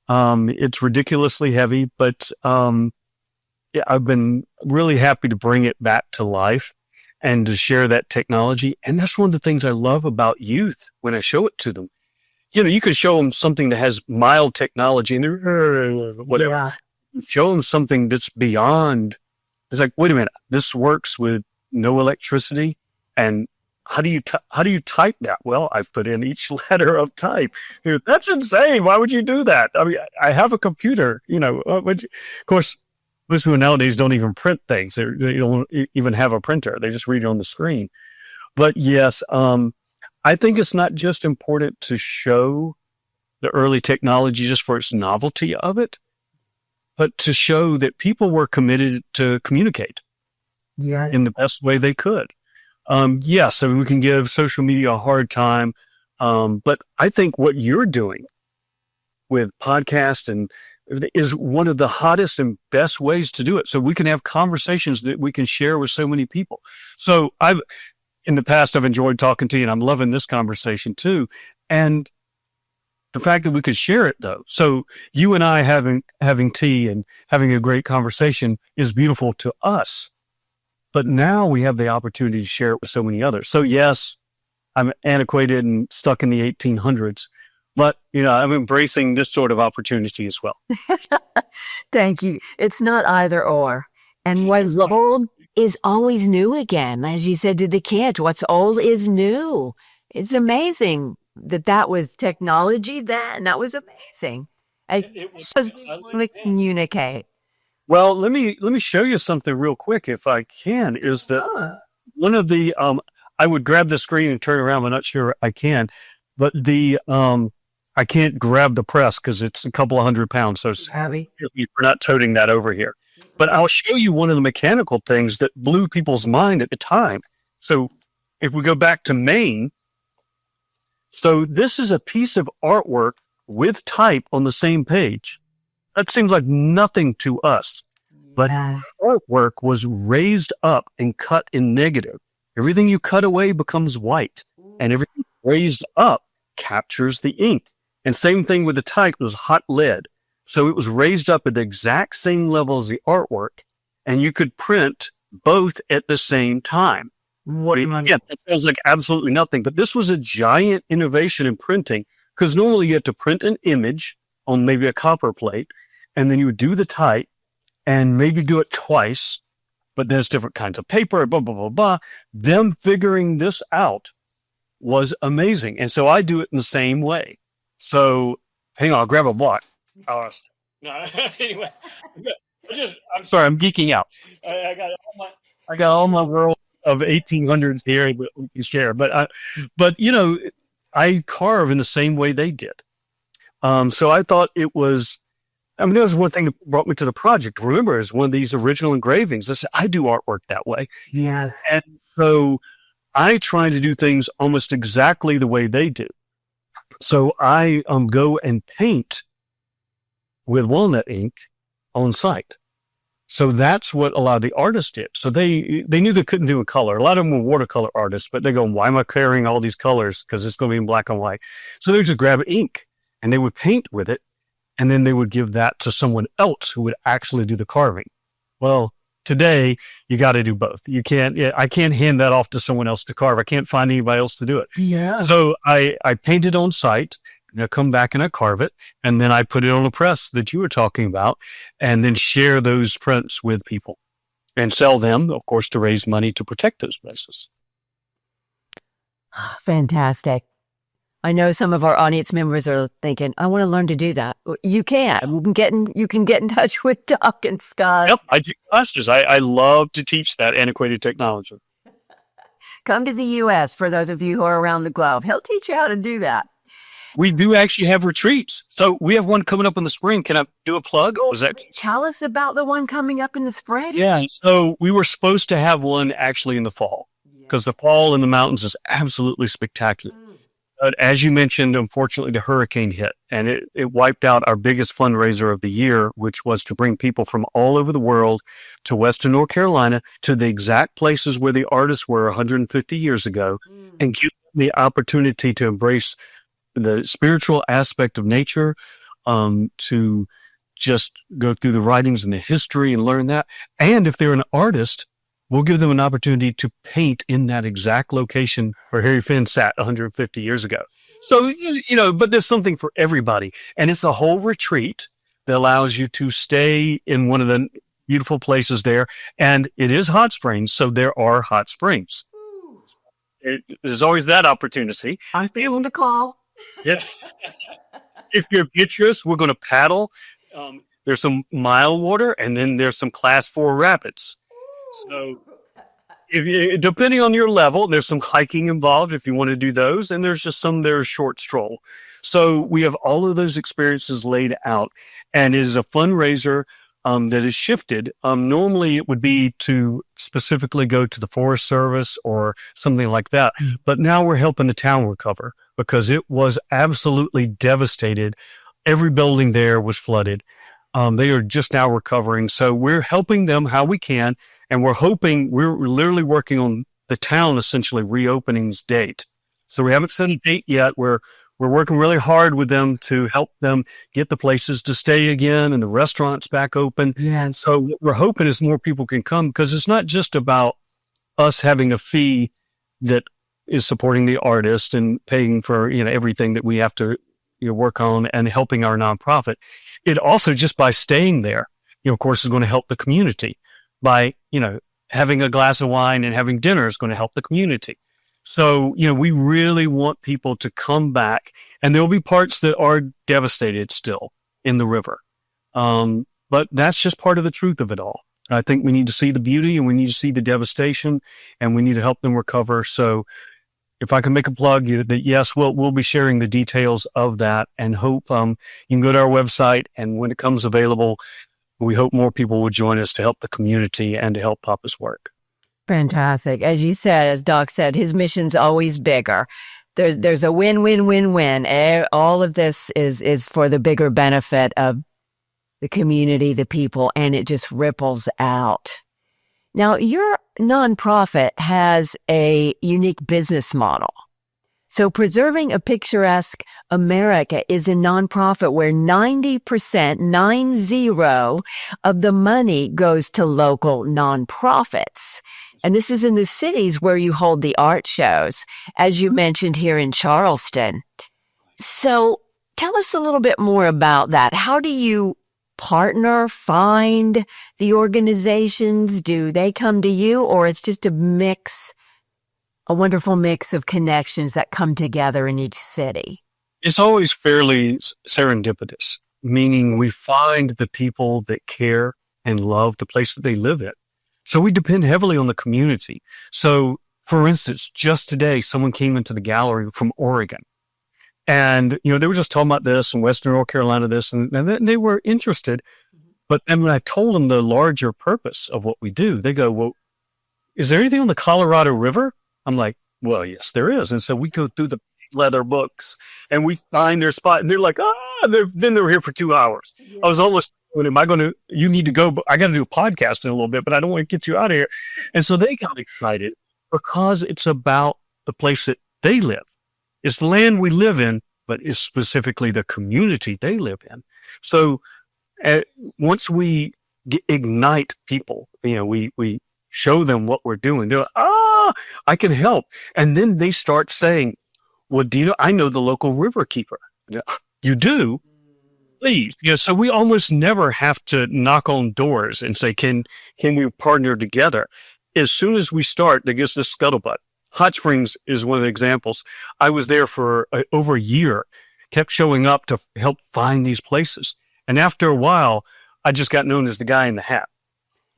It's ridiculously heavy, but yeah, I've been really happy to bring it back to life and to share that technology. And that's one of the things I love about youth when I show it to them. You know, you can show them something that has mild technology and they're whatever. Yeah. Show them something that's beyond. It's like, wait a minute, this works with no electricity. And how do you type that? Well, I've put in each letter of type. That's insane. Why would you do that? I mean, I have a computer, you know, of course, most people nowadays don't even print things. They don't even have a printer. They just read it on the screen. But yes, I think it's not just important to show the early technology just for its novelty of it, but to show that people were committed to communicate in the best way they could. Yes, I mean, we can give social media a hard time, but I think what you're doing with podcast and is one of the hottest and best ways to do it. So we can have conversations that we can share with so many people. So in the past, I've enjoyed talking to you, and I'm loving this conversation too. And the fact that we could share it, though. So you and I having tea and having a great conversation is beautiful to us. But now we have the opportunity to share it with so many others. So yes, I'm antiquated and stuck in the 1800s, but you know, I'm embracing this sort of opportunity as well. Thank you. It's not either or. And what's old is always new again. As you said to the kids, what's old is new. It's amazing that was technology then. And that was amazing. It was to communicate. Well, let me show you something real quick, if I can. Is that one of the I would grab the screen and turn around. I'm not sure I can, but I can't grab the press because it's a couple of 100 pounds. So it's heavy. We're not toting that over here. But I'll show you one of the mechanical things that blew people's mind at the time. So if we go back to Maine, so this is a piece of artwork with type on the same page. That seems like nothing to us, but artwork was raised up and cut in negative. Everything you cut away becomes white, and everything raised up captures the ink. And same thing with the type, was hot lead. So it was raised up at the exact same level as the artwork, and you could print both at the same time. Again, that sounds like absolutely nothing, but this was a giant innovation in printing, because normally you had to print an image on maybe a copper plate, and then you would do the type and maybe do it twice, but there's different kinds of paper, blah, blah, blah, blah. Them figuring this out was amazing. And so I do it in the same way. So hang on, I'll grab a block. No, anyway, I'm sorry, I'm geeking out. I got all my world of 1800s here we can share, but you know, I carve in the same way they did. So I thought it was, I mean, that was one thing that brought me to the project. Remember, it's one of these original engravings. I said, I do artwork that way. Yes. And so I try to do things almost exactly the way they do. So I go and paint with walnut ink on site. So that's what a lot of the artists did. So they knew they couldn't do a color. A lot of them were watercolor artists, but they go, why am I carrying all these colors? Because it's going to be in black and white. So they would just grab ink and they would paint with it. And then they would give that to someone else who would actually do the carving. Well, today you got to do both. You can't, I can't hand that off to someone else to carve. I can't find anybody else to do it. Yeah. So I paint it on site, and I come back and I carve it. And then I put it on a press that you were talking about, and then share those prints with people and sell them, of course, to raise money to protect those places. Fantastic. I know some of our audience members are thinking, I want to learn to do that. You can. You can get in touch with Doc and Scott. Yep, I do classes. I love to teach that antiquated technology. Come to the U.S. for those of you who are around the globe. He'll teach you how to do that. We do actually have retreats. So we have one coming up in the spring. Can I do a plug? Was that? Tell us about the one coming up in the spring. Yeah. So we were supposed to have one actually in the fall because the fall in the mountains is absolutely spectacular. But as you mentioned, unfortunately, the hurricane hit and it wiped out our biggest fundraiser of the year, which was to bring people from all over the world to Western North Carolina to the exact places where the artists were 150 years ago and give them the opportunity to embrace the spiritual aspect of nature, to just go through the writings and the history and learn that. And if they're an artist, we'll give them an opportunity to paint in that exact location where Harry Finn sat 150 years ago. So, but there's something for everybody. And it's a whole retreat that allows you to stay in one of the beautiful places there. And it is hot springs, so there are hot springs. There's always that opportunity. I'll be able to call. Yes. If you're adventurous, we're going to paddle. There's some mild water, and then there's some class 4 rapids. So depending on your level, there's some hiking involved if you want to do those, and there's just some that are short stroll. So we have all of those experiences laid out, and it is a fundraiser that is shifted. Normally it would be to specifically go to the Forest Service or something like that, but now we're helping the town recover because it was absolutely devastated. Every building there was flooded. They are just now recovering. So we're helping them how we can. And we're literally working on the town essentially reopening's date. So we haven't set a date yet. We're working really hard with them to help them get the places to stay again and the restaurants back open. Yeah. And so what we're hoping is more people can come because it's not just about us having a fee that is supporting the artist and paying for, everything that we have to work on and helping our nonprofit. It also just by staying there, of course, is going to help the community. By, having a glass of wine and having dinner is going to help the community. So, we really want people to come back, and there will be parts that are devastated still in the river. But that's just part of the truth of it all. I think we need to see the beauty and we need to see the devastation and we need to help them recover. So if I can make a plug that yes, we'll be sharing the details of that and hope, you can go to our website and when it comes available, we hope more people will join us to help the community and to help Papa's work. Fantastic. As you said, as Doc said, his mission's always bigger. There's a win-win-win-win. All of this is for the bigger benefit of the community, the people, and it just ripples out. Now, your nonprofit has a unique business model. So Preserving a Picturesque America is a nonprofit where 90%, 90, of the money goes to local nonprofits. And this is in the cities where you hold the art shows, as you mentioned here in Charleston. So tell us a little bit more about that. How do you partner, find the organizations? Do they come to you, or it's just a wonderful mix of connections that come together in each city? It's always fairly serendipitous, meaning we find the people that care and love the place that they live in. So we depend heavily on the community. So, for instance, just today, someone came into the gallery from Oregon. And, they were just talking about this and Western North Carolina, this, and they were interested. But then when I told them the larger purpose of what we do, they go, well, is there anything on the Colorado River? I'm like, well, yes, there is. And so we go through the leather books and we find their spot and they're like, then they were here for 2 hours. I was almost, you need to go, I got to do a podcast in a little bit, but I don't want to get you out of here. And so they got excited because it's about the place that they live. It's the land we live in, but it's specifically the community they live in. So once we ignite people, we show them what we're doing. They're like, I can help. And then they start saying, well, I know the local river keeper. You do? Please. So we almost never have to knock on doors and say, can we partner together? As soon as we start, there gets this scuttlebutt. Hot Springs is one of the examples. I was there for over a year, kept showing up to help find these places. And after a while, I just got known as the guy in the hat,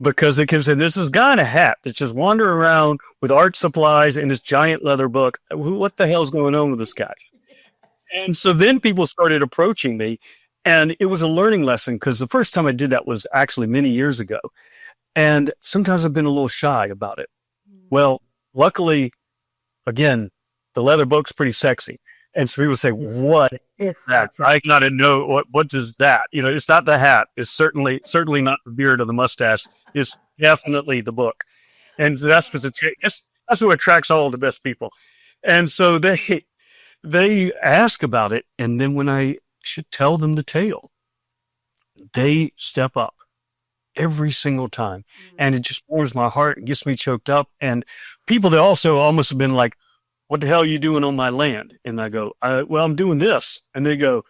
because they kept saying, there's this guy in a hat that's just wandering around with art supplies and this giant leather book. What the hell's going on with this guy? And so then people started approaching me, and it was a learning lesson, because the first time I did that was actually many years ago. And sometimes I've been a little shy about it. Well, luckily, again, the leather book's pretty sexy. And so people say, what is that? I gotta know, what does that? It's not the hat. It's certainly not the beard or the mustache. It's definitely the book. And so that's what attracts all the best people. And so they ask about it. And then when I should tell them the tale, they step up every single time. And it just warms my heart. It gets me choked up. And people, they also almost have been like, what the hell are you doing on my land? And I go, well, I'm doing this. And they go,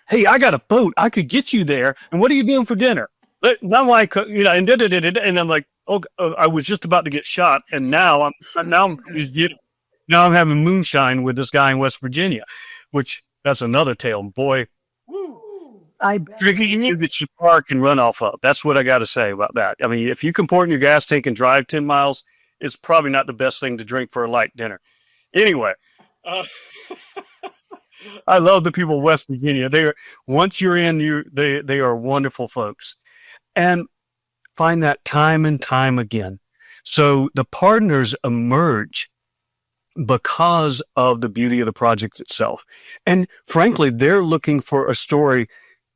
hey, I got a boat. I could get you there. And what are you doing for dinner? My wife, and I'm like, oh, I was just about to get shot. And now I'm having moonshine with this guy in West Virginia, which that's another tale. Boy, drinking you that you park and run off of. That's what I got to say about that. I mean, if you can pour it in your gas tank and drive 10 miles, it's probably not the best thing to drink for a light dinner. Anyway, I love the people of West Virginia. Once you're in, they are wonderful folks, and find that time and time again. So the partners emerge because of the beauty of the project itself. And frankly, they're looking for a story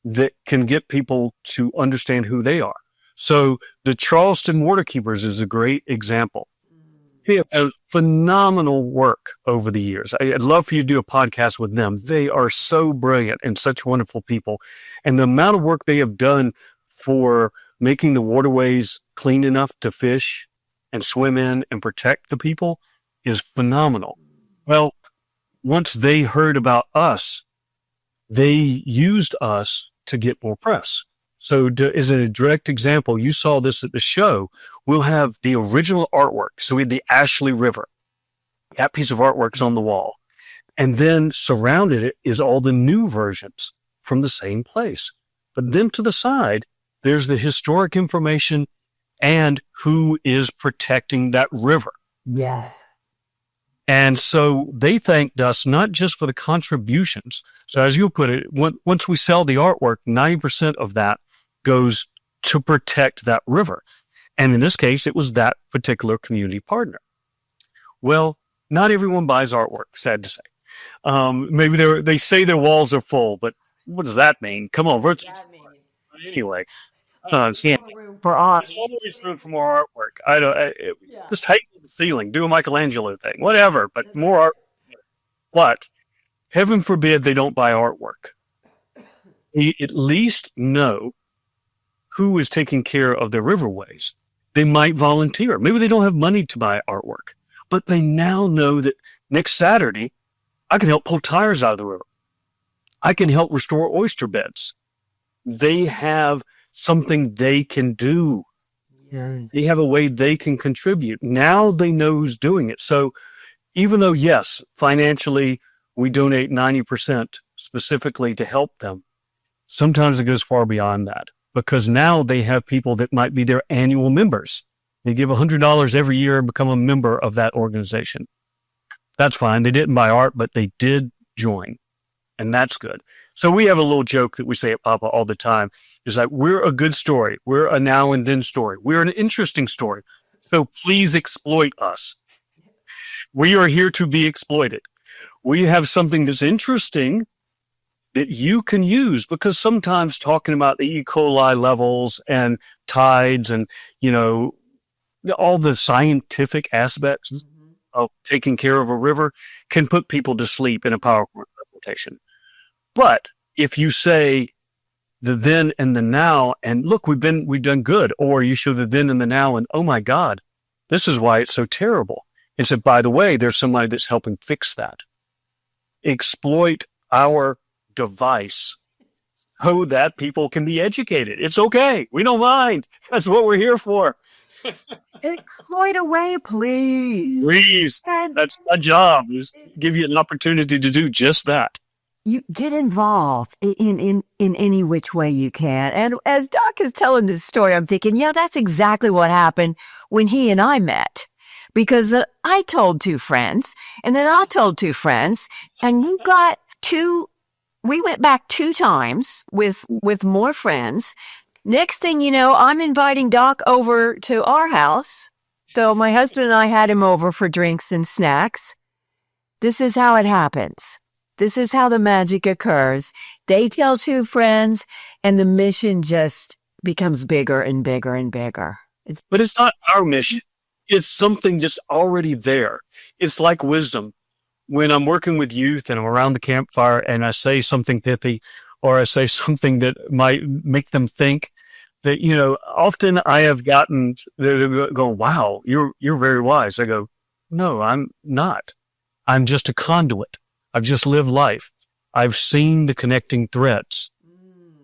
that can get people to understand who they are. So the Charleston Waterkeepers is a great example. They have done phenomenal work over the years. I'd love for you to do a podcast with them. They are so brilliant and such wonderful people. And the amount of work they have done for making the waterways clean enough to fish and swim in and protect the people is phenomenal. Well, once they heard about us, they used us to get more press. So as a direct example, you saw this at the show. We'll have the original artwork. So we had the Ashley River. That piece of artwork is on the wall. And then surrounded it is all the new versions from the same place. But then to the side, there's the historic information and who is protecting that river. Yes. And so they thanked us not just for the contributions. So as you put it, once we sell the artwork, 90% of that goes to protect that river. And in this case, it was that particular community partner. Well, not everyone buys artwork, sad to say. Maybe they say their walls are full, but what does that mean? Come on, anyway. For art. There's always room for more artwork. Just hang the ceiling, do a Michelangelo thing, whatever, but more art. But heaven forbid they don't buy artwork. They at least know who is taking care of their riverways. They might volunteer. Maybe they don't have money to buy artwork, but they now know that next Saturday, I can help pull tires out of the river. I can help restore oyster beds. They have something they can do. Yeah. They have a way they can contribute. Now they know who's doing it. So even though, yes, financially, we donate 90% specifically to help them, sometimes it goes far beyond that. Because now they have people that might be their annual members. They give $100 every year and become a member of that organization. That's fine. They didn't buy art, but they did join. And that's good. So we have a little joke that we say at Papa all the time. Is like, we're a good story. We're a now and then story. We're an interesting story. So please exploit us. We are here to be exploited. We have something that's interesting that you can use, because sometimes talking about the E. coli levels and tides and, all the scientific aspects of taking care of a river can put people to sleep in a PowerPoint presentation. But if you say the then and the now, and look, we've done good, or you show the then and the now, and oh my God, this is why it's so terrible. And so, by the way, there's somebody that's helping fix that. Exploit our device so that people can be educated. It's okay. We don't mind. That's what we're here for. Exploit away, please. Please. And That's my job, is give you an opportunity to do just that. you get involved in any which way you can. And as Doc is telling this story, I'm thinking, yeah, that's exactly what happened when he and I met. Because I told two friends, and then I told two friends, and we went back 2 times with more friends. Next thing you know, I'm inviting Doc over to our house. So my husband and I had him over for drinks and snacks. This is how it happens. This is how the magic occurs. They tell 2 friends, and the mission just becomes bigger and bigger and bigger. But it's not our mission. It's something that's already there. It's like wisdom. When I'm working with youth and I'm around the campfire and I say something pithy, or I say something that might make them think, that, often I have gotten, they're going, wow, you're very wise. I go, no, I'm not. I'm just a conduit. I've just lived life. I've seen the connecting threads.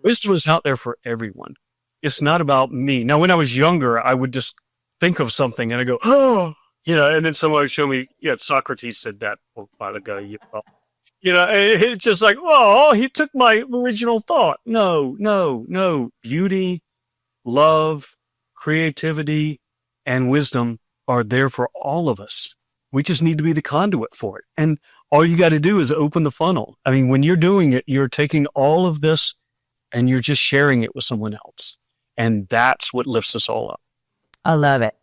Wisdom is out there for everyone. It's not about me. Now, when I was younger, I would just think of something and I go, oh, and then someone would show me, Socrates said that a while ago. It's just like, oh, he took my original thought. No. Beauty, love, creativity, and wisdom are there for all of us. We just need to be the conduit for it. And all you got to do is open the funnel. I mean, when you're doing it, you're taking all of this and you're just sharing it with someone else. And that's what lifts us all up. I love it.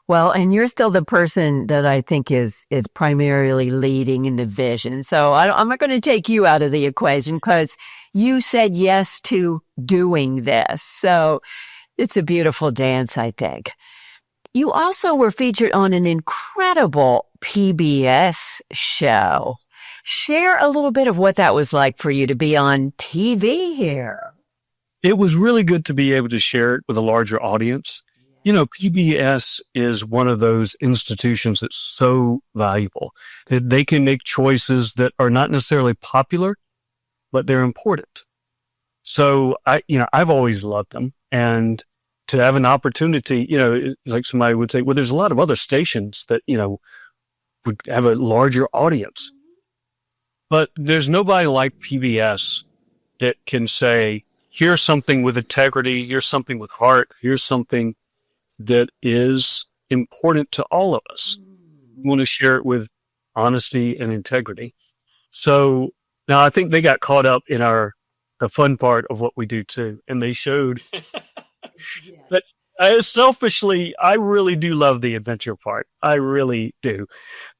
Well, and you're still the person that I think is primarily leading in the vision. So I'm not going to take you out of the equation because you said yes to doing this. So it's a beautiful dance, I think. You also were featured on an incredible PBS show. Share a little bit of what that was like for you to be on TV here. It was really good to be able to share it with a larger audience. PBS is one of those institutions that's so valuable that they can make choices that are not necessarily popular, but they're important. So I've always loved them. And to have an opportunity, like somebody would say, well, there's a lot of other stations that, would have a larger audience. But there's nobody like PBS that can say, here's something with integrity, here's something with heart, here's something that is important to all of us. We want to share it with honesty and integrity. So now I think they got caught up in the fun part of what we do too. And they showed that selfishly, I really do love the adventure part. I really do.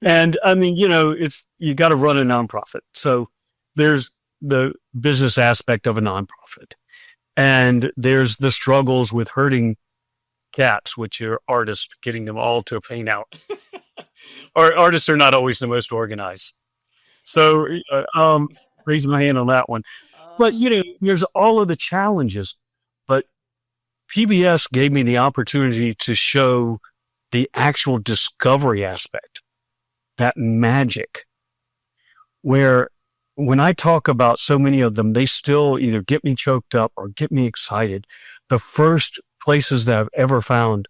And I mean, if you got to run a nonprofit. So there's the business aspect of a nonprofit. And there's the struggles with herding cats, which are artists getting them all to paint out. Or artists are not always the most organized. So, raising my hand on that one. But, there's all of the challenges. But PBS gave me the opportunity to show the actual discovery aspect, that magic, where when I talk about so many of them, they still either get me choked up or get me excited. The first places that I've ever found,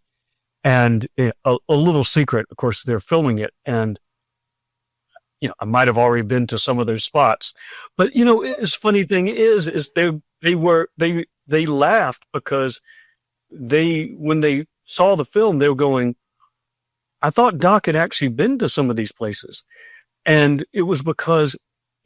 and a little secret, of course, they're filming it, and I might have already been to some of those spots, but this funny thing is they laughed because when they saw the film, they were going, I thought Doc had actually been to some of these places, and it was because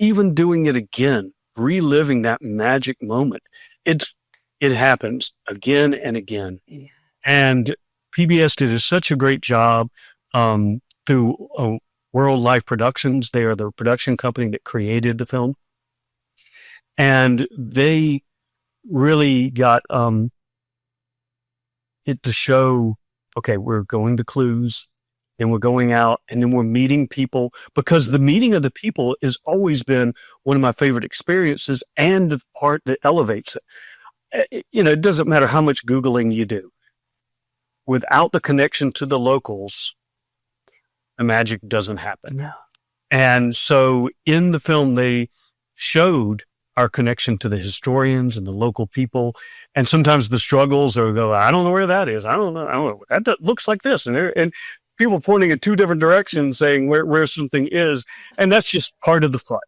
even doing it again, reliving that magic moment, it happens again and again. Yeah. And PBS did such a great job through World Life Productions. They are the production company that created the film. And they really got it to show, okay, we're going to clues, then we're going out, and then we're meeting people, because the meeting of the people has always been one of my favorite experiences and the part that elevates it. It doesn't matter how much Googling you do. Without the connection to the locals, the magic doesn't happen. No. And so in the film, they showed our connection to the historians and the local people. And sometimes the struggles are go, I don't know where that is. I don't know. That looks like this. And people pointing in two different directions saying where something is. And that's just part of the fun.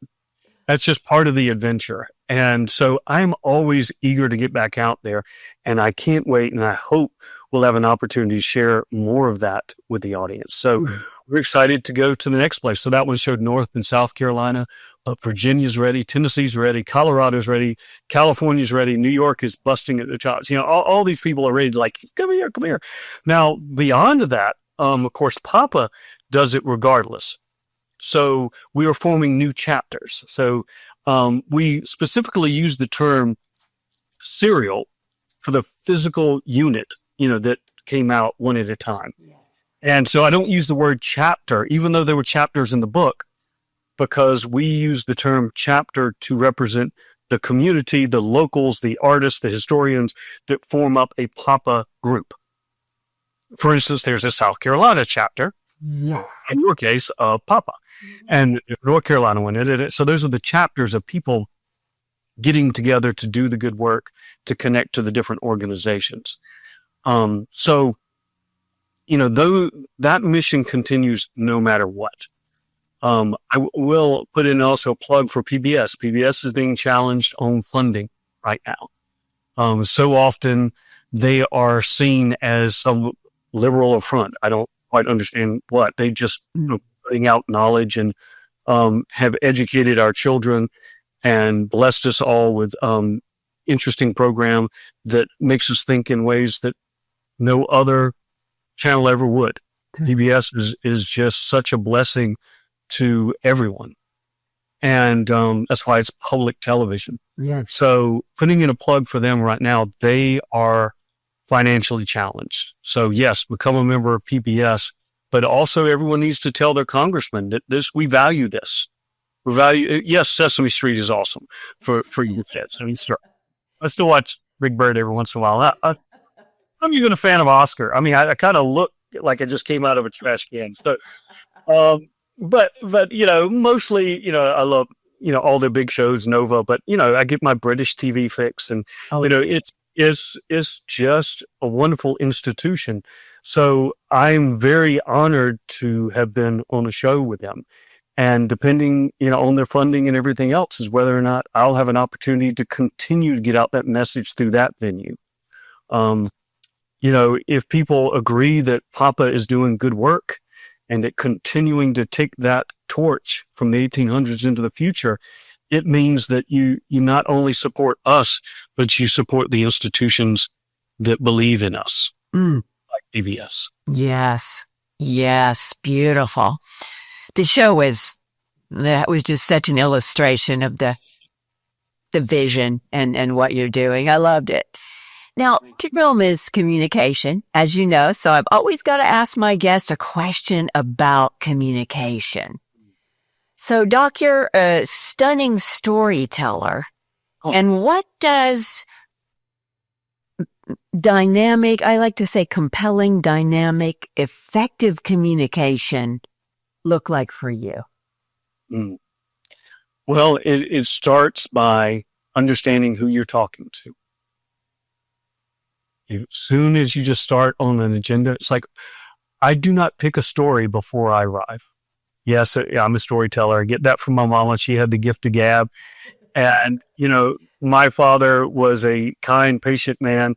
That's just part of the adventure. And so I'm always eager to get back out there, and I can't wait. And I hope we'll have an opportunity to share more of that with the audience. So we're excited to go to the next place. So that one showed North and South Carolina, but Virginia's ready, Tennessee's ready, Colorado's ready, California's ready, New York is busting at the chops. All these people are ready to like, come here. Now, beyond that, of course, Papa does it regardless. So we are forming new chapters. So we specifically use the term serial for the physical unit, that came out one at a time. Yes. And so I don't use the word chapter, even though there were chapters in the book, because we use the term chapter to represent the community, the locals, the artists, the historians that form up a Papa group. For instance, there's a South Carolina chapter. Yes. In your case, Papa. And North Carolina one. So those are the chapters of people getting together to do the good work, to connect to the different organizations. So though that mission continues no matter what. I will put in also a plug for PBS. PBS is being challenged on funding right now. So often they are seen as some liberal affront. I don't quite understand what. They just putting out knowledge and have educated our children and blessed us all with interesting program that makes us think in ways that no other channel ever would. PBS is just such a blessing to everyone. And that's why it's public television. Yes. So putting in a plug for them right now, they are financially challenged. So yes, become a member of PBS, but also everyone needs to tell their congressman that we value this. Yes, Sesame Street is awesome for you kids. I mean, sure. I still watch Big Bird every once in a while. I'm even a fan of Oscar. I mean, I kind of look like I just came out of a trash can. So, but mostly, I love, all the big shows, Nova, but, I get my British TV fix and, it's just a wonderful institution. So I'm very honored to have been on a show with them. And depending, on their funding and everything else is whether or not I'll have an opportunity to continue to get out that message through that venue. If people agree that Papa is doing good work and that continuing to take that torch from the 1800s into the future, it means that you not only support us, but you support the institutions that believe in us, like PBS. Yes, beautiful. The show was just such an illustration of the vision and what you're doing. I loved it. Now, to film is communication, as you know, so I've always got to ask my guest a question about communication. So, Doc, you're a stunning storyteller. And what does I like to say compelling, dynamic, effective communication look like for you? Well, it starts by understanding who you're talking to. As soon as you just start on an agenda, it's like, I do not pick a story before I arrive. Yes, I'm a storyteller. I get that from my mama. She had the gift of gab. And, my father was a kind, patient man,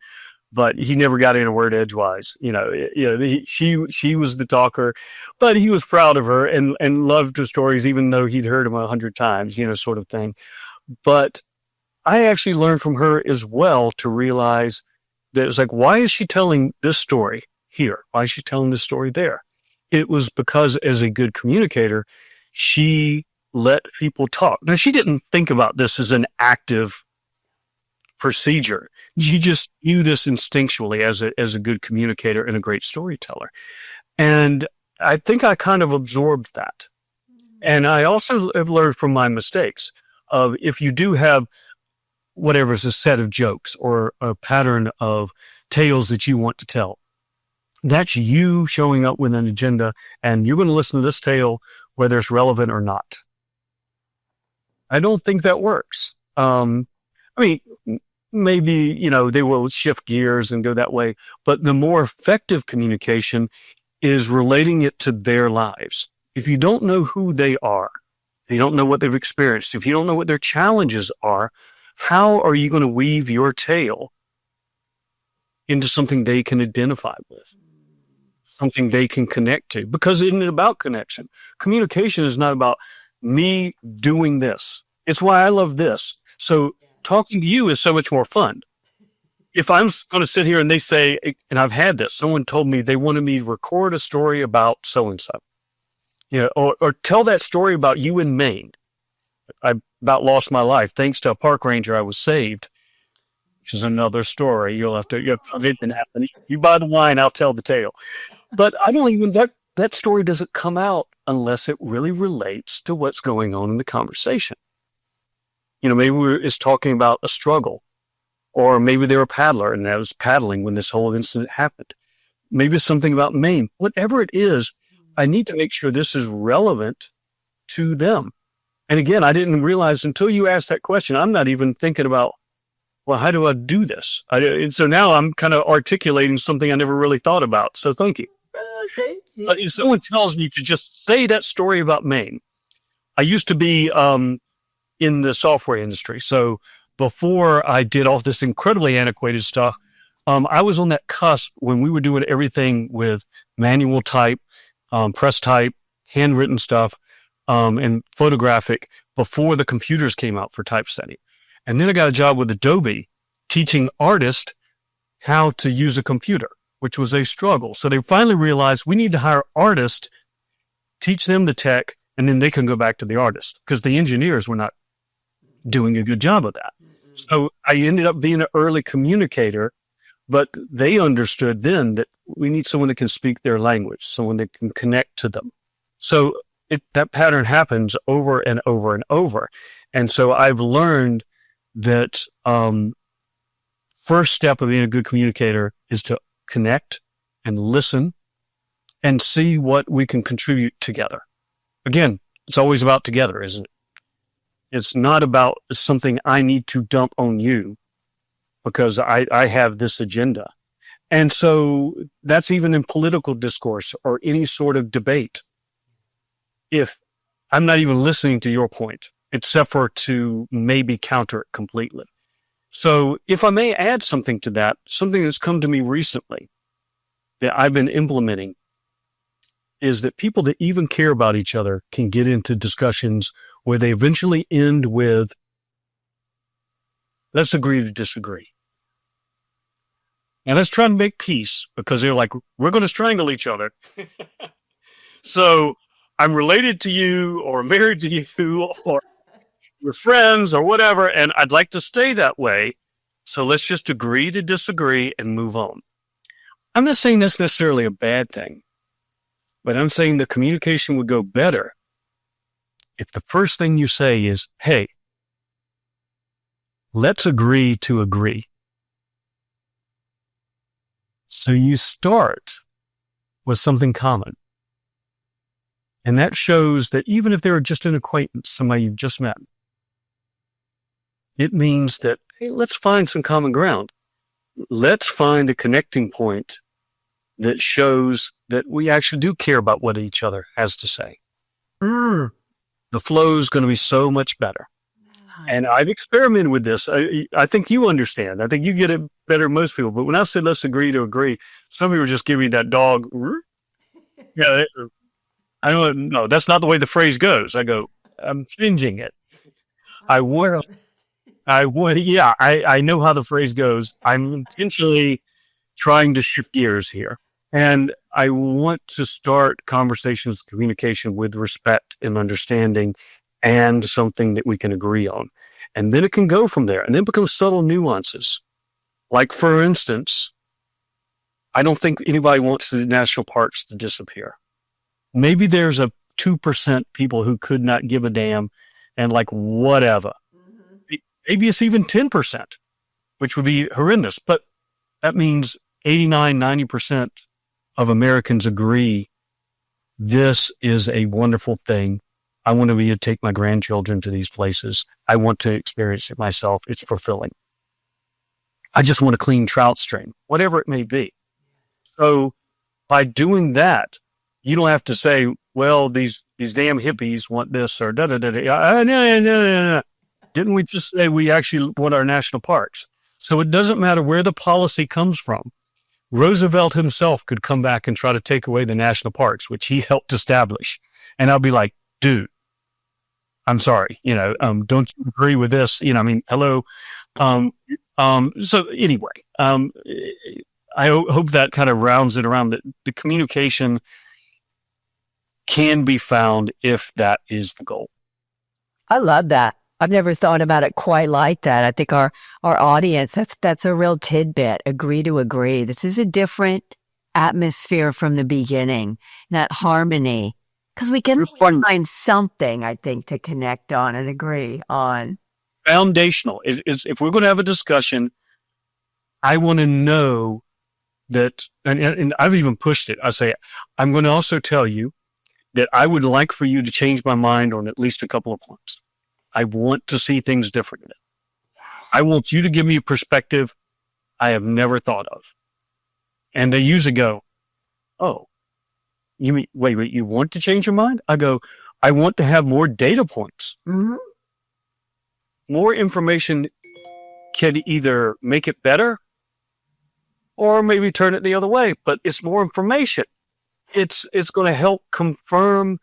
but he never got in a word edgewise. She was the talker, but he was proud of her and loved her stories, even though he'd heard them 100 times, sort of thing. But I actually learned from her as well to realize that it's like, why is she telling this story here? Why is she telling this story there? It was because as a good communicator, she let people talk. Now, she didn't think about this as an active procedure. She just knew this instinctually as a good communicator and a great storyteller. And I think I kind of absorbed that. And I also have learned from my mistakes of if you do have whatever is a set of jokes or a pattern of tales that you want to tell, that's you showing up with an agenda, and you're going to listen to this tale whether it's relevant or not. I don't think that works. I mean, maybe, you know, they will shift gears and go that way, but the more effective communication is relating it to their lives. If you don't know who they are, if you don't know what they've experienced, if you don't know what their challenges are, how are you going to weave your tale into something they can identify with, something they can connect to? Because it isn't about connection. Communication is not about me doing this. It's why I love this. So talking to you is so much more fun. If I'm going to sit here and they say, and I've had this, someone told me they wanted me to record a story about so-and-so, you know, or tell that story about you in Maine. I about lost my life. Thanks to a park ranger, I was saved, which is another story. You'll have to, it didn't happen. You buy the wine, I'll tell the tale. But I don't even, that story doesn't come out unless it really relates to what's going on in the conversation. You know, maybe it's talking about a struggle, or maybe they were a paddler and I was paddling when this whole incident happened. Maybe it's something about Maine. Whatever it is, I need to make sure this is relevant to them. And again, I didn't realize until you asked that question, I'm not even thinking about, well, how do I do this? And so now I'm kind of articulating something I never really thought about. So thank you. But if someone tells me to just say that story about Maine, I used to be in the software industry. So before I did all this incredibly antiquated stuff, I was on that cusp when we were doing everything with manual type, press type, handwritten stuff, and photographic before the computers came out for typesetting. And then I got a job with Adobe teaching artists how to use a computer, which was a struggle. So they finally realized we need to hire artists, teach them the tech, and then they can go back to the artist because the engineers were not doing a good job of that. So I ended up being an early communicator, but they understood then that we need someone that can speak their language, someone that can connect to them. So that pattern happens over and over and over. And so I've learned that first step of being a good communicator is to connect and listen and see what we can contribute together. Again, it's always about together, isn't it? It's not about something I need to dump on you because I have this agenda. And so that's even in political discourse or any sort of debate. If I'm not even listening to your point, except for to maybe counter it completely. So if I may add something to that, something that's come to me recently that I've been implementing is that people that even care about each other can get into discussions where they eventually end with, let's agree to disagree. And let's try and make peace because they're like, we're going to strangle each other. So I'm related to you or married to you or we're friends or whatever, and I'd like to stay that way. So let's just agree to disagree and move on. I'm not saying that's necessarily a bad thing, but I'm saying the communication would go better if the first thing you say is, hey, let's agree to agree. So you start with something common. And that shows that even if they're just an acquaintance, somebody you've just met, it means that, hey, let's find some common ground. Let's find a connecting point that shows that we actually do care about what each other has to say. The flow is going to be so much better. And I've experimented with this. I think you understand. I think you get it better than most people. But when I said, let's agree to agree, some people just give me that dog. Yeah, I don't know. That's not the way the phrase goes. I go, I'm changing it. I know how the phrase goes. I'm intentionally trying to shift gears here. And I want to start conversations, communication with respect and understanding and something that we can agree on. And then it can go from there. And then it becomes subtle nuances. Like, for instance, I don't think anybody wants the national parks to disappear. Maybe there's a 2% people who could not give a damn and like whatever. Maybe it's even 10%, which would be horrendous. But that means 89, 90% of Americans agree this is a wonderful thing. I want to be able to take my grandchildren to these places. I want to experience it myself. It's fulfilling. I just want a clean trout stream, whatever it may be. So by doing that, you don't have to say, well, these damn hippies want this or da-da-da-da. No. Didn't we just say we actually want our national parks? So it doesn't matter where the policy comes from. Roosevelt himself could come back and try to take away the national parks, which he helped establish. And I'll be like, dude, I'm sorry, don't you agree with this? Hello. So anyway, I hope that kind of rounds it around that the communication can be found if that is the goal. I love that. I've never thought about it quite like that. I think our audience, that's a real tidbit. Agree to agree. This is a different atmosphere from the beginning, that harmony, because we can find something, I think, to connect on and agree on. Foundational. If we're going to have a discussion, I want to know that, and I've even pushed it. I say, I'm going to also tell you that I would like for you to change my mind on at least a couple of points. I want to see things differently. I want you to give me a perspective I have never thought of. And they usually go, oh, you mean, wait, you want to change your mind? I go, I want to have more data points. Mm-hmm. More information can either make it better or maybe turn it the other way, but it's more information. It's going to help confirm,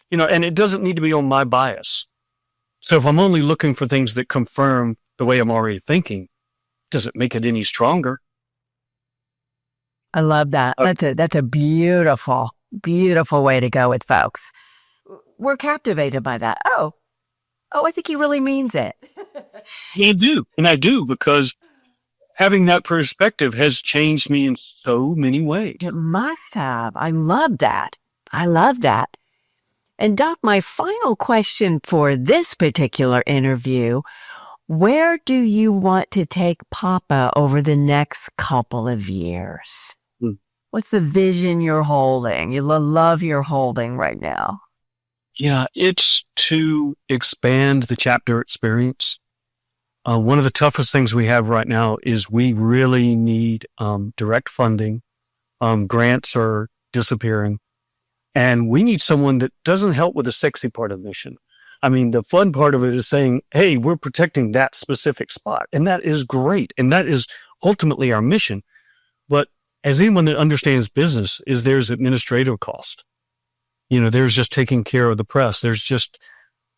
and it doesn't need to be on my bias. So if I'm only looking for things that confirm the way I'm already thinking, does it make it any stronger? I love that. That's a beautiful, beautiful way to go with folks. We're captivated by that. Oh, I think he really means it. I do. And I do, because having that perspective has changed me in so many ways. It must have. I love that. And Doc, my final question for this particular interview, where do you want to take Papa over the next couple of years? What's the vision you're holding? The love you're holding right now? Yeah, it's to expand the chapter experience. One of the toughest things we have right now is we really need direct funding. Grants are disappearing. And we need someone that doesn't help with the sexy part of the mission. I mean, the fun part of it is saying, hey, we're protecting that specific spot. And that is great. And that is ultimately our mission. But as anyone that understands business, there's administrative cost. There's just taking care of the press. There's just,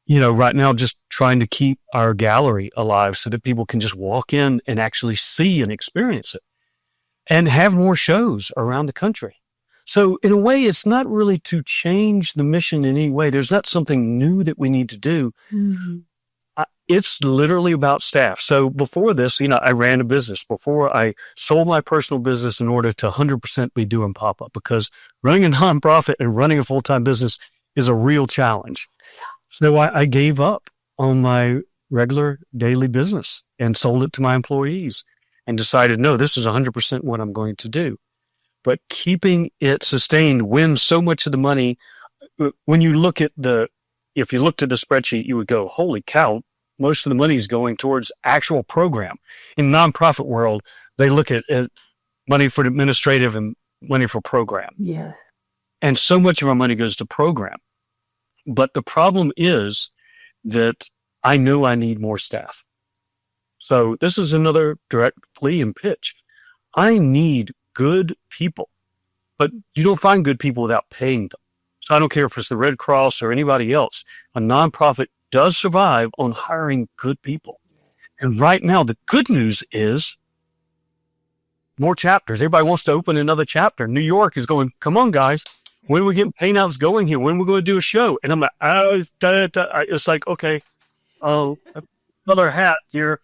right now just trying to keep our gallery alive so that people can just walk in and actually see and experience it and have more shows around the country. So in a way, it's not really to change the mission in any way. There's not something new that we need to do. Mm-hmm. It's literally about staff. So before this, I ran a business. Before I sold my personal business in order to 100% be doing pop-up, because running a nonprofit and running a full-time business is a real challenge. So I gave up on my regular daily business and sold it to my employees and decided, no, this is 100% what I'm going to do. But keeping it sustained when so much of the money, when you look at if you looked at the spreadsheet, you would go, holy cow, most of the money is going towards actual program. In nonprofit world, they look at money for administrative and money for program. Yes. And so much of our money goes to program. But the problem is that I know I need more staff. So this is another direct plea and pitch. I need good people, but you don't find good people without paying them. So I don't care if it's the Red Cross or anybody else. A nonprofit does survive on hiring good people. And right now, the good news is more chapters. Everybody wants to open another chapter. New York is going, come on, guys. When are we getting paintouts going here? When are we going to do a show? And I'm like, it's like, okay, another hat here.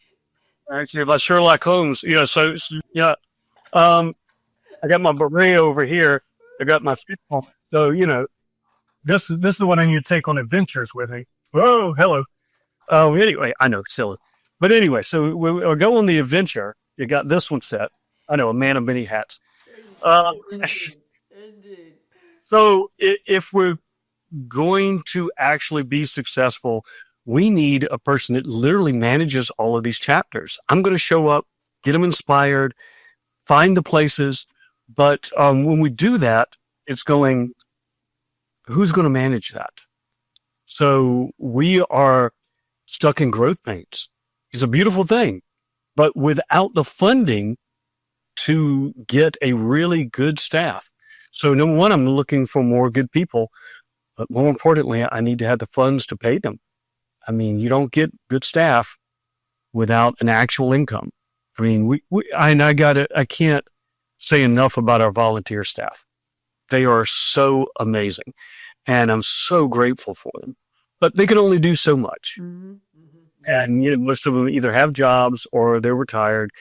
Actually, like Sherlock Holmes, I got my beret over here. I got my feet on. So, this is the one I need to take on adventures with me. Oh, hello. Anyway, I know, silly. But anyway, so we'll go on the adventure. You got this one set. I know, a man of many hats. So if we're going to actually be successful, we need a person that literally manages all of these chapters. I'm going to show up, get them inspired, find the places. But when we do that, it's going, who's going to manage that? So we are stuck in growth pains. It's a beautiful thing, but without the funding to get a really good staff. So number one, I'm looking for more good people, but more importantly, I need to have the funds to pay them. I mean, you don't get good staff without an actual income. I mean, I can't say enough about our volunteer staff. They are so amazing, and I'm so grateful for them. But they can only do so much. Mm-hmm. And, most of them either have jobs or they're retired.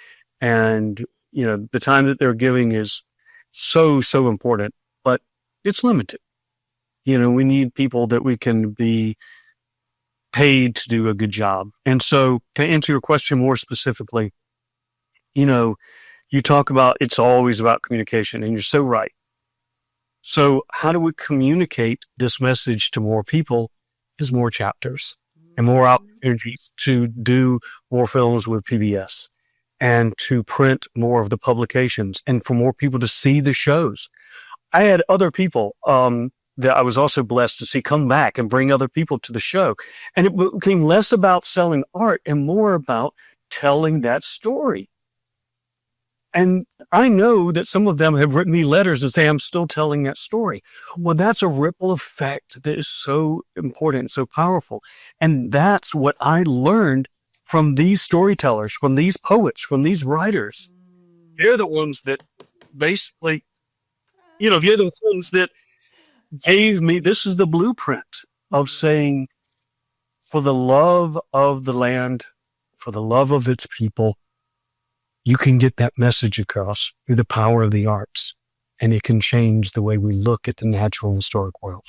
And, the time that they're giving is so, so important, but it's limited. We need people that we can be paid to do a good job. And so to answer your question more specifically, you talk about, it's always about communication, and you're so right. So how do we communicate this message to more people? Is more chapters and more opportunities to do more films with PBS and to print more of the publications and for more people to see the shows. I had other people that I was also blessed to see come back and bring other people to the show. And it became less about selling art and more about telling that story. And I know that some of them have written me letters and say, I'm still telling that story. Well, that's a ripple effect that is so important, so powerful. And that's what I learned from these storytellers, from these poets, from these writers. They're the ones that basically, they're the ones that gave me, this is the blueprint of saying, for the love of the land, for the love of its people, you can get that message across through the power of the arts, and it can change the way we look at the natural and historic world.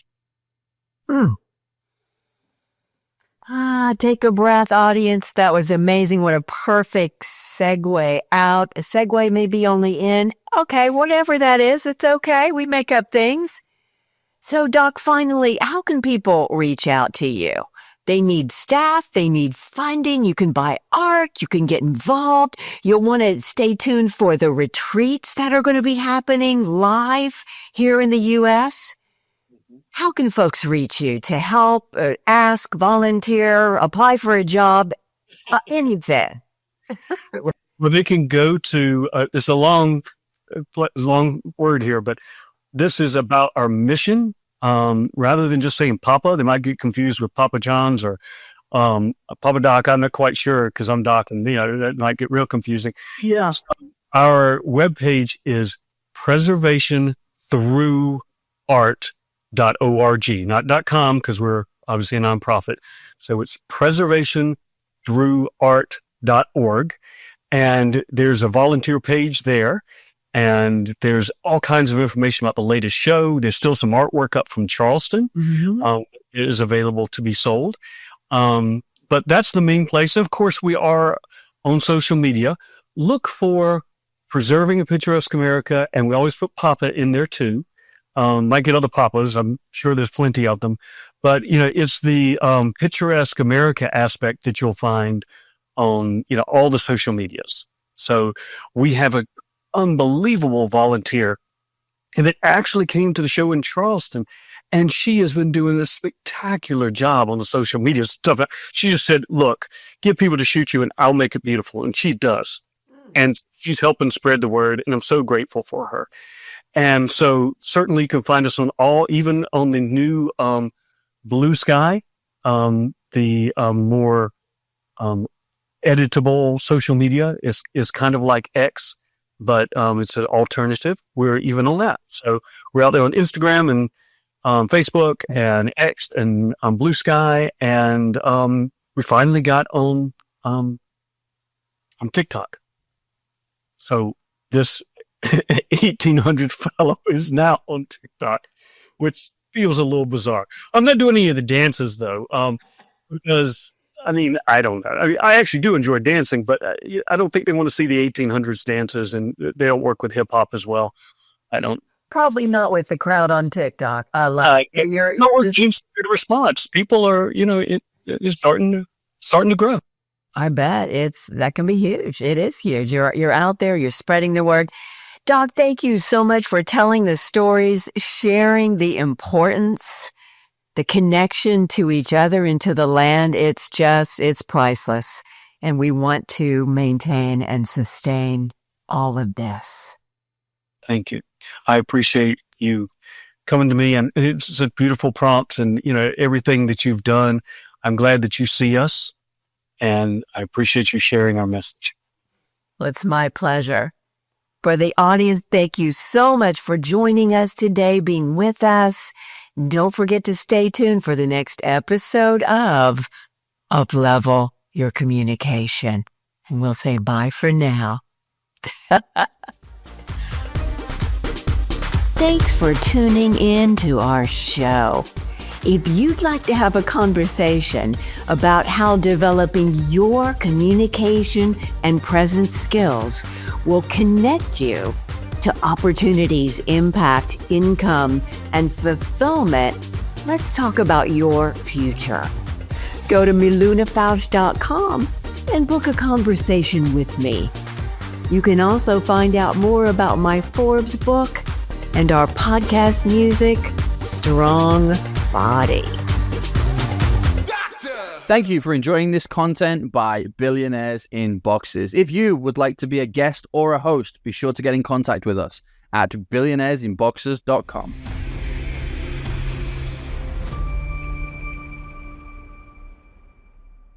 Take a breath, audience. That was amazing. What a perfect segue out. A segue maybe only in. Okay, whatever that is, it's okay. We make up things. So, Doc, finally, how can people reach out to you? They need staff. They need funding. You can buy art. You can get involved. You'll want to stay tuned for the retreats that are going to be happening live here in the U.S. How can folks reach you to help, ask, volunteer, apply for a job, anything? Well, they can go to, it's a long word here, but this is about our mission. Rather than just saying Papa, they might get confused with Papa John's or Papa Doc. I'm not quite sure because I'm Doc, and that might get real confusing. Yeah. Our webpage is preservationthroughart.org, not .com, because we're obviously a nonprofit. So it's preservationthroughart.org, and there's a volunteer page there. And there's all kinds of information about the latest show. There's still some artwork up from Charleston. Mm-hmm. It is available to be sold. But that's the main place. Of course, we are on social media. Look for Preserving a Picturesque America, and we always put Papa in there too. Might get other Papas. I'm sure there's plenty of them. But, it's the Picturesque America aspect that you'll find on, all the social medias. So we have a unbelievable volunteer that actually came to the show in Charleston, and she has been doing a spectacular job on the social media stuff. She just said, look, get people to shoot you and I'll make it beautiful. And she does. And she's helping spread the word, and I'm so grateful for her. And so certainly you can find us on even on the new Blue Sky, the more editable social media is kind of like X, but it's an alternative. We're even on that. So we're out there on Instagram and Facebook and X and Blue Sky, and we finally got on TikTok. So this 1,800 fellow is now on TikTok, which feels a little bizarre. I'm not doing any of the dances though, because I don't know. I actually do enjoy dancing, but I don't think they want to see the 1800s dances, and they don't work with hip hop as well. I don't Probably not with the crowd on TikTok. I love you're No, we're getting some good response. People are, it is starting to grow. I bet that can be huge. It is huge. You're out there, you're spreading the word. Doc, thank you so much for telling the stories, sharing the importance, the connection to each other and to the land. It's priceless. And we want to maintain and sustain all of this. Thank you. I appreciate you coming to me, and it's such beautiful prompts and, everything that you've done. I'm glad that you see us, and I appreciate you sharing our message. Well, it's my pleasure. For the audience, thank you so much for joining us today, being with us. Don't forget to stay tuned for the next episode of Up-Level Your Communication. And we'll say bye for now. Thanks for tuning in to our show. If you'd like to have a conversation about how developing your communication and presence skills will connect you to opportunities, impact, income, and fulfillment, let's talk about your future. Go to milunafausch.com and book a conversation with me. You can also find out more about my Forbes book and our podcast music, Strong Body. Thank you for enjoying this content by Billionaires in Boxes. If you would like to be a guest or a host, be sure to get in contact with us at billionairesinboxes.com.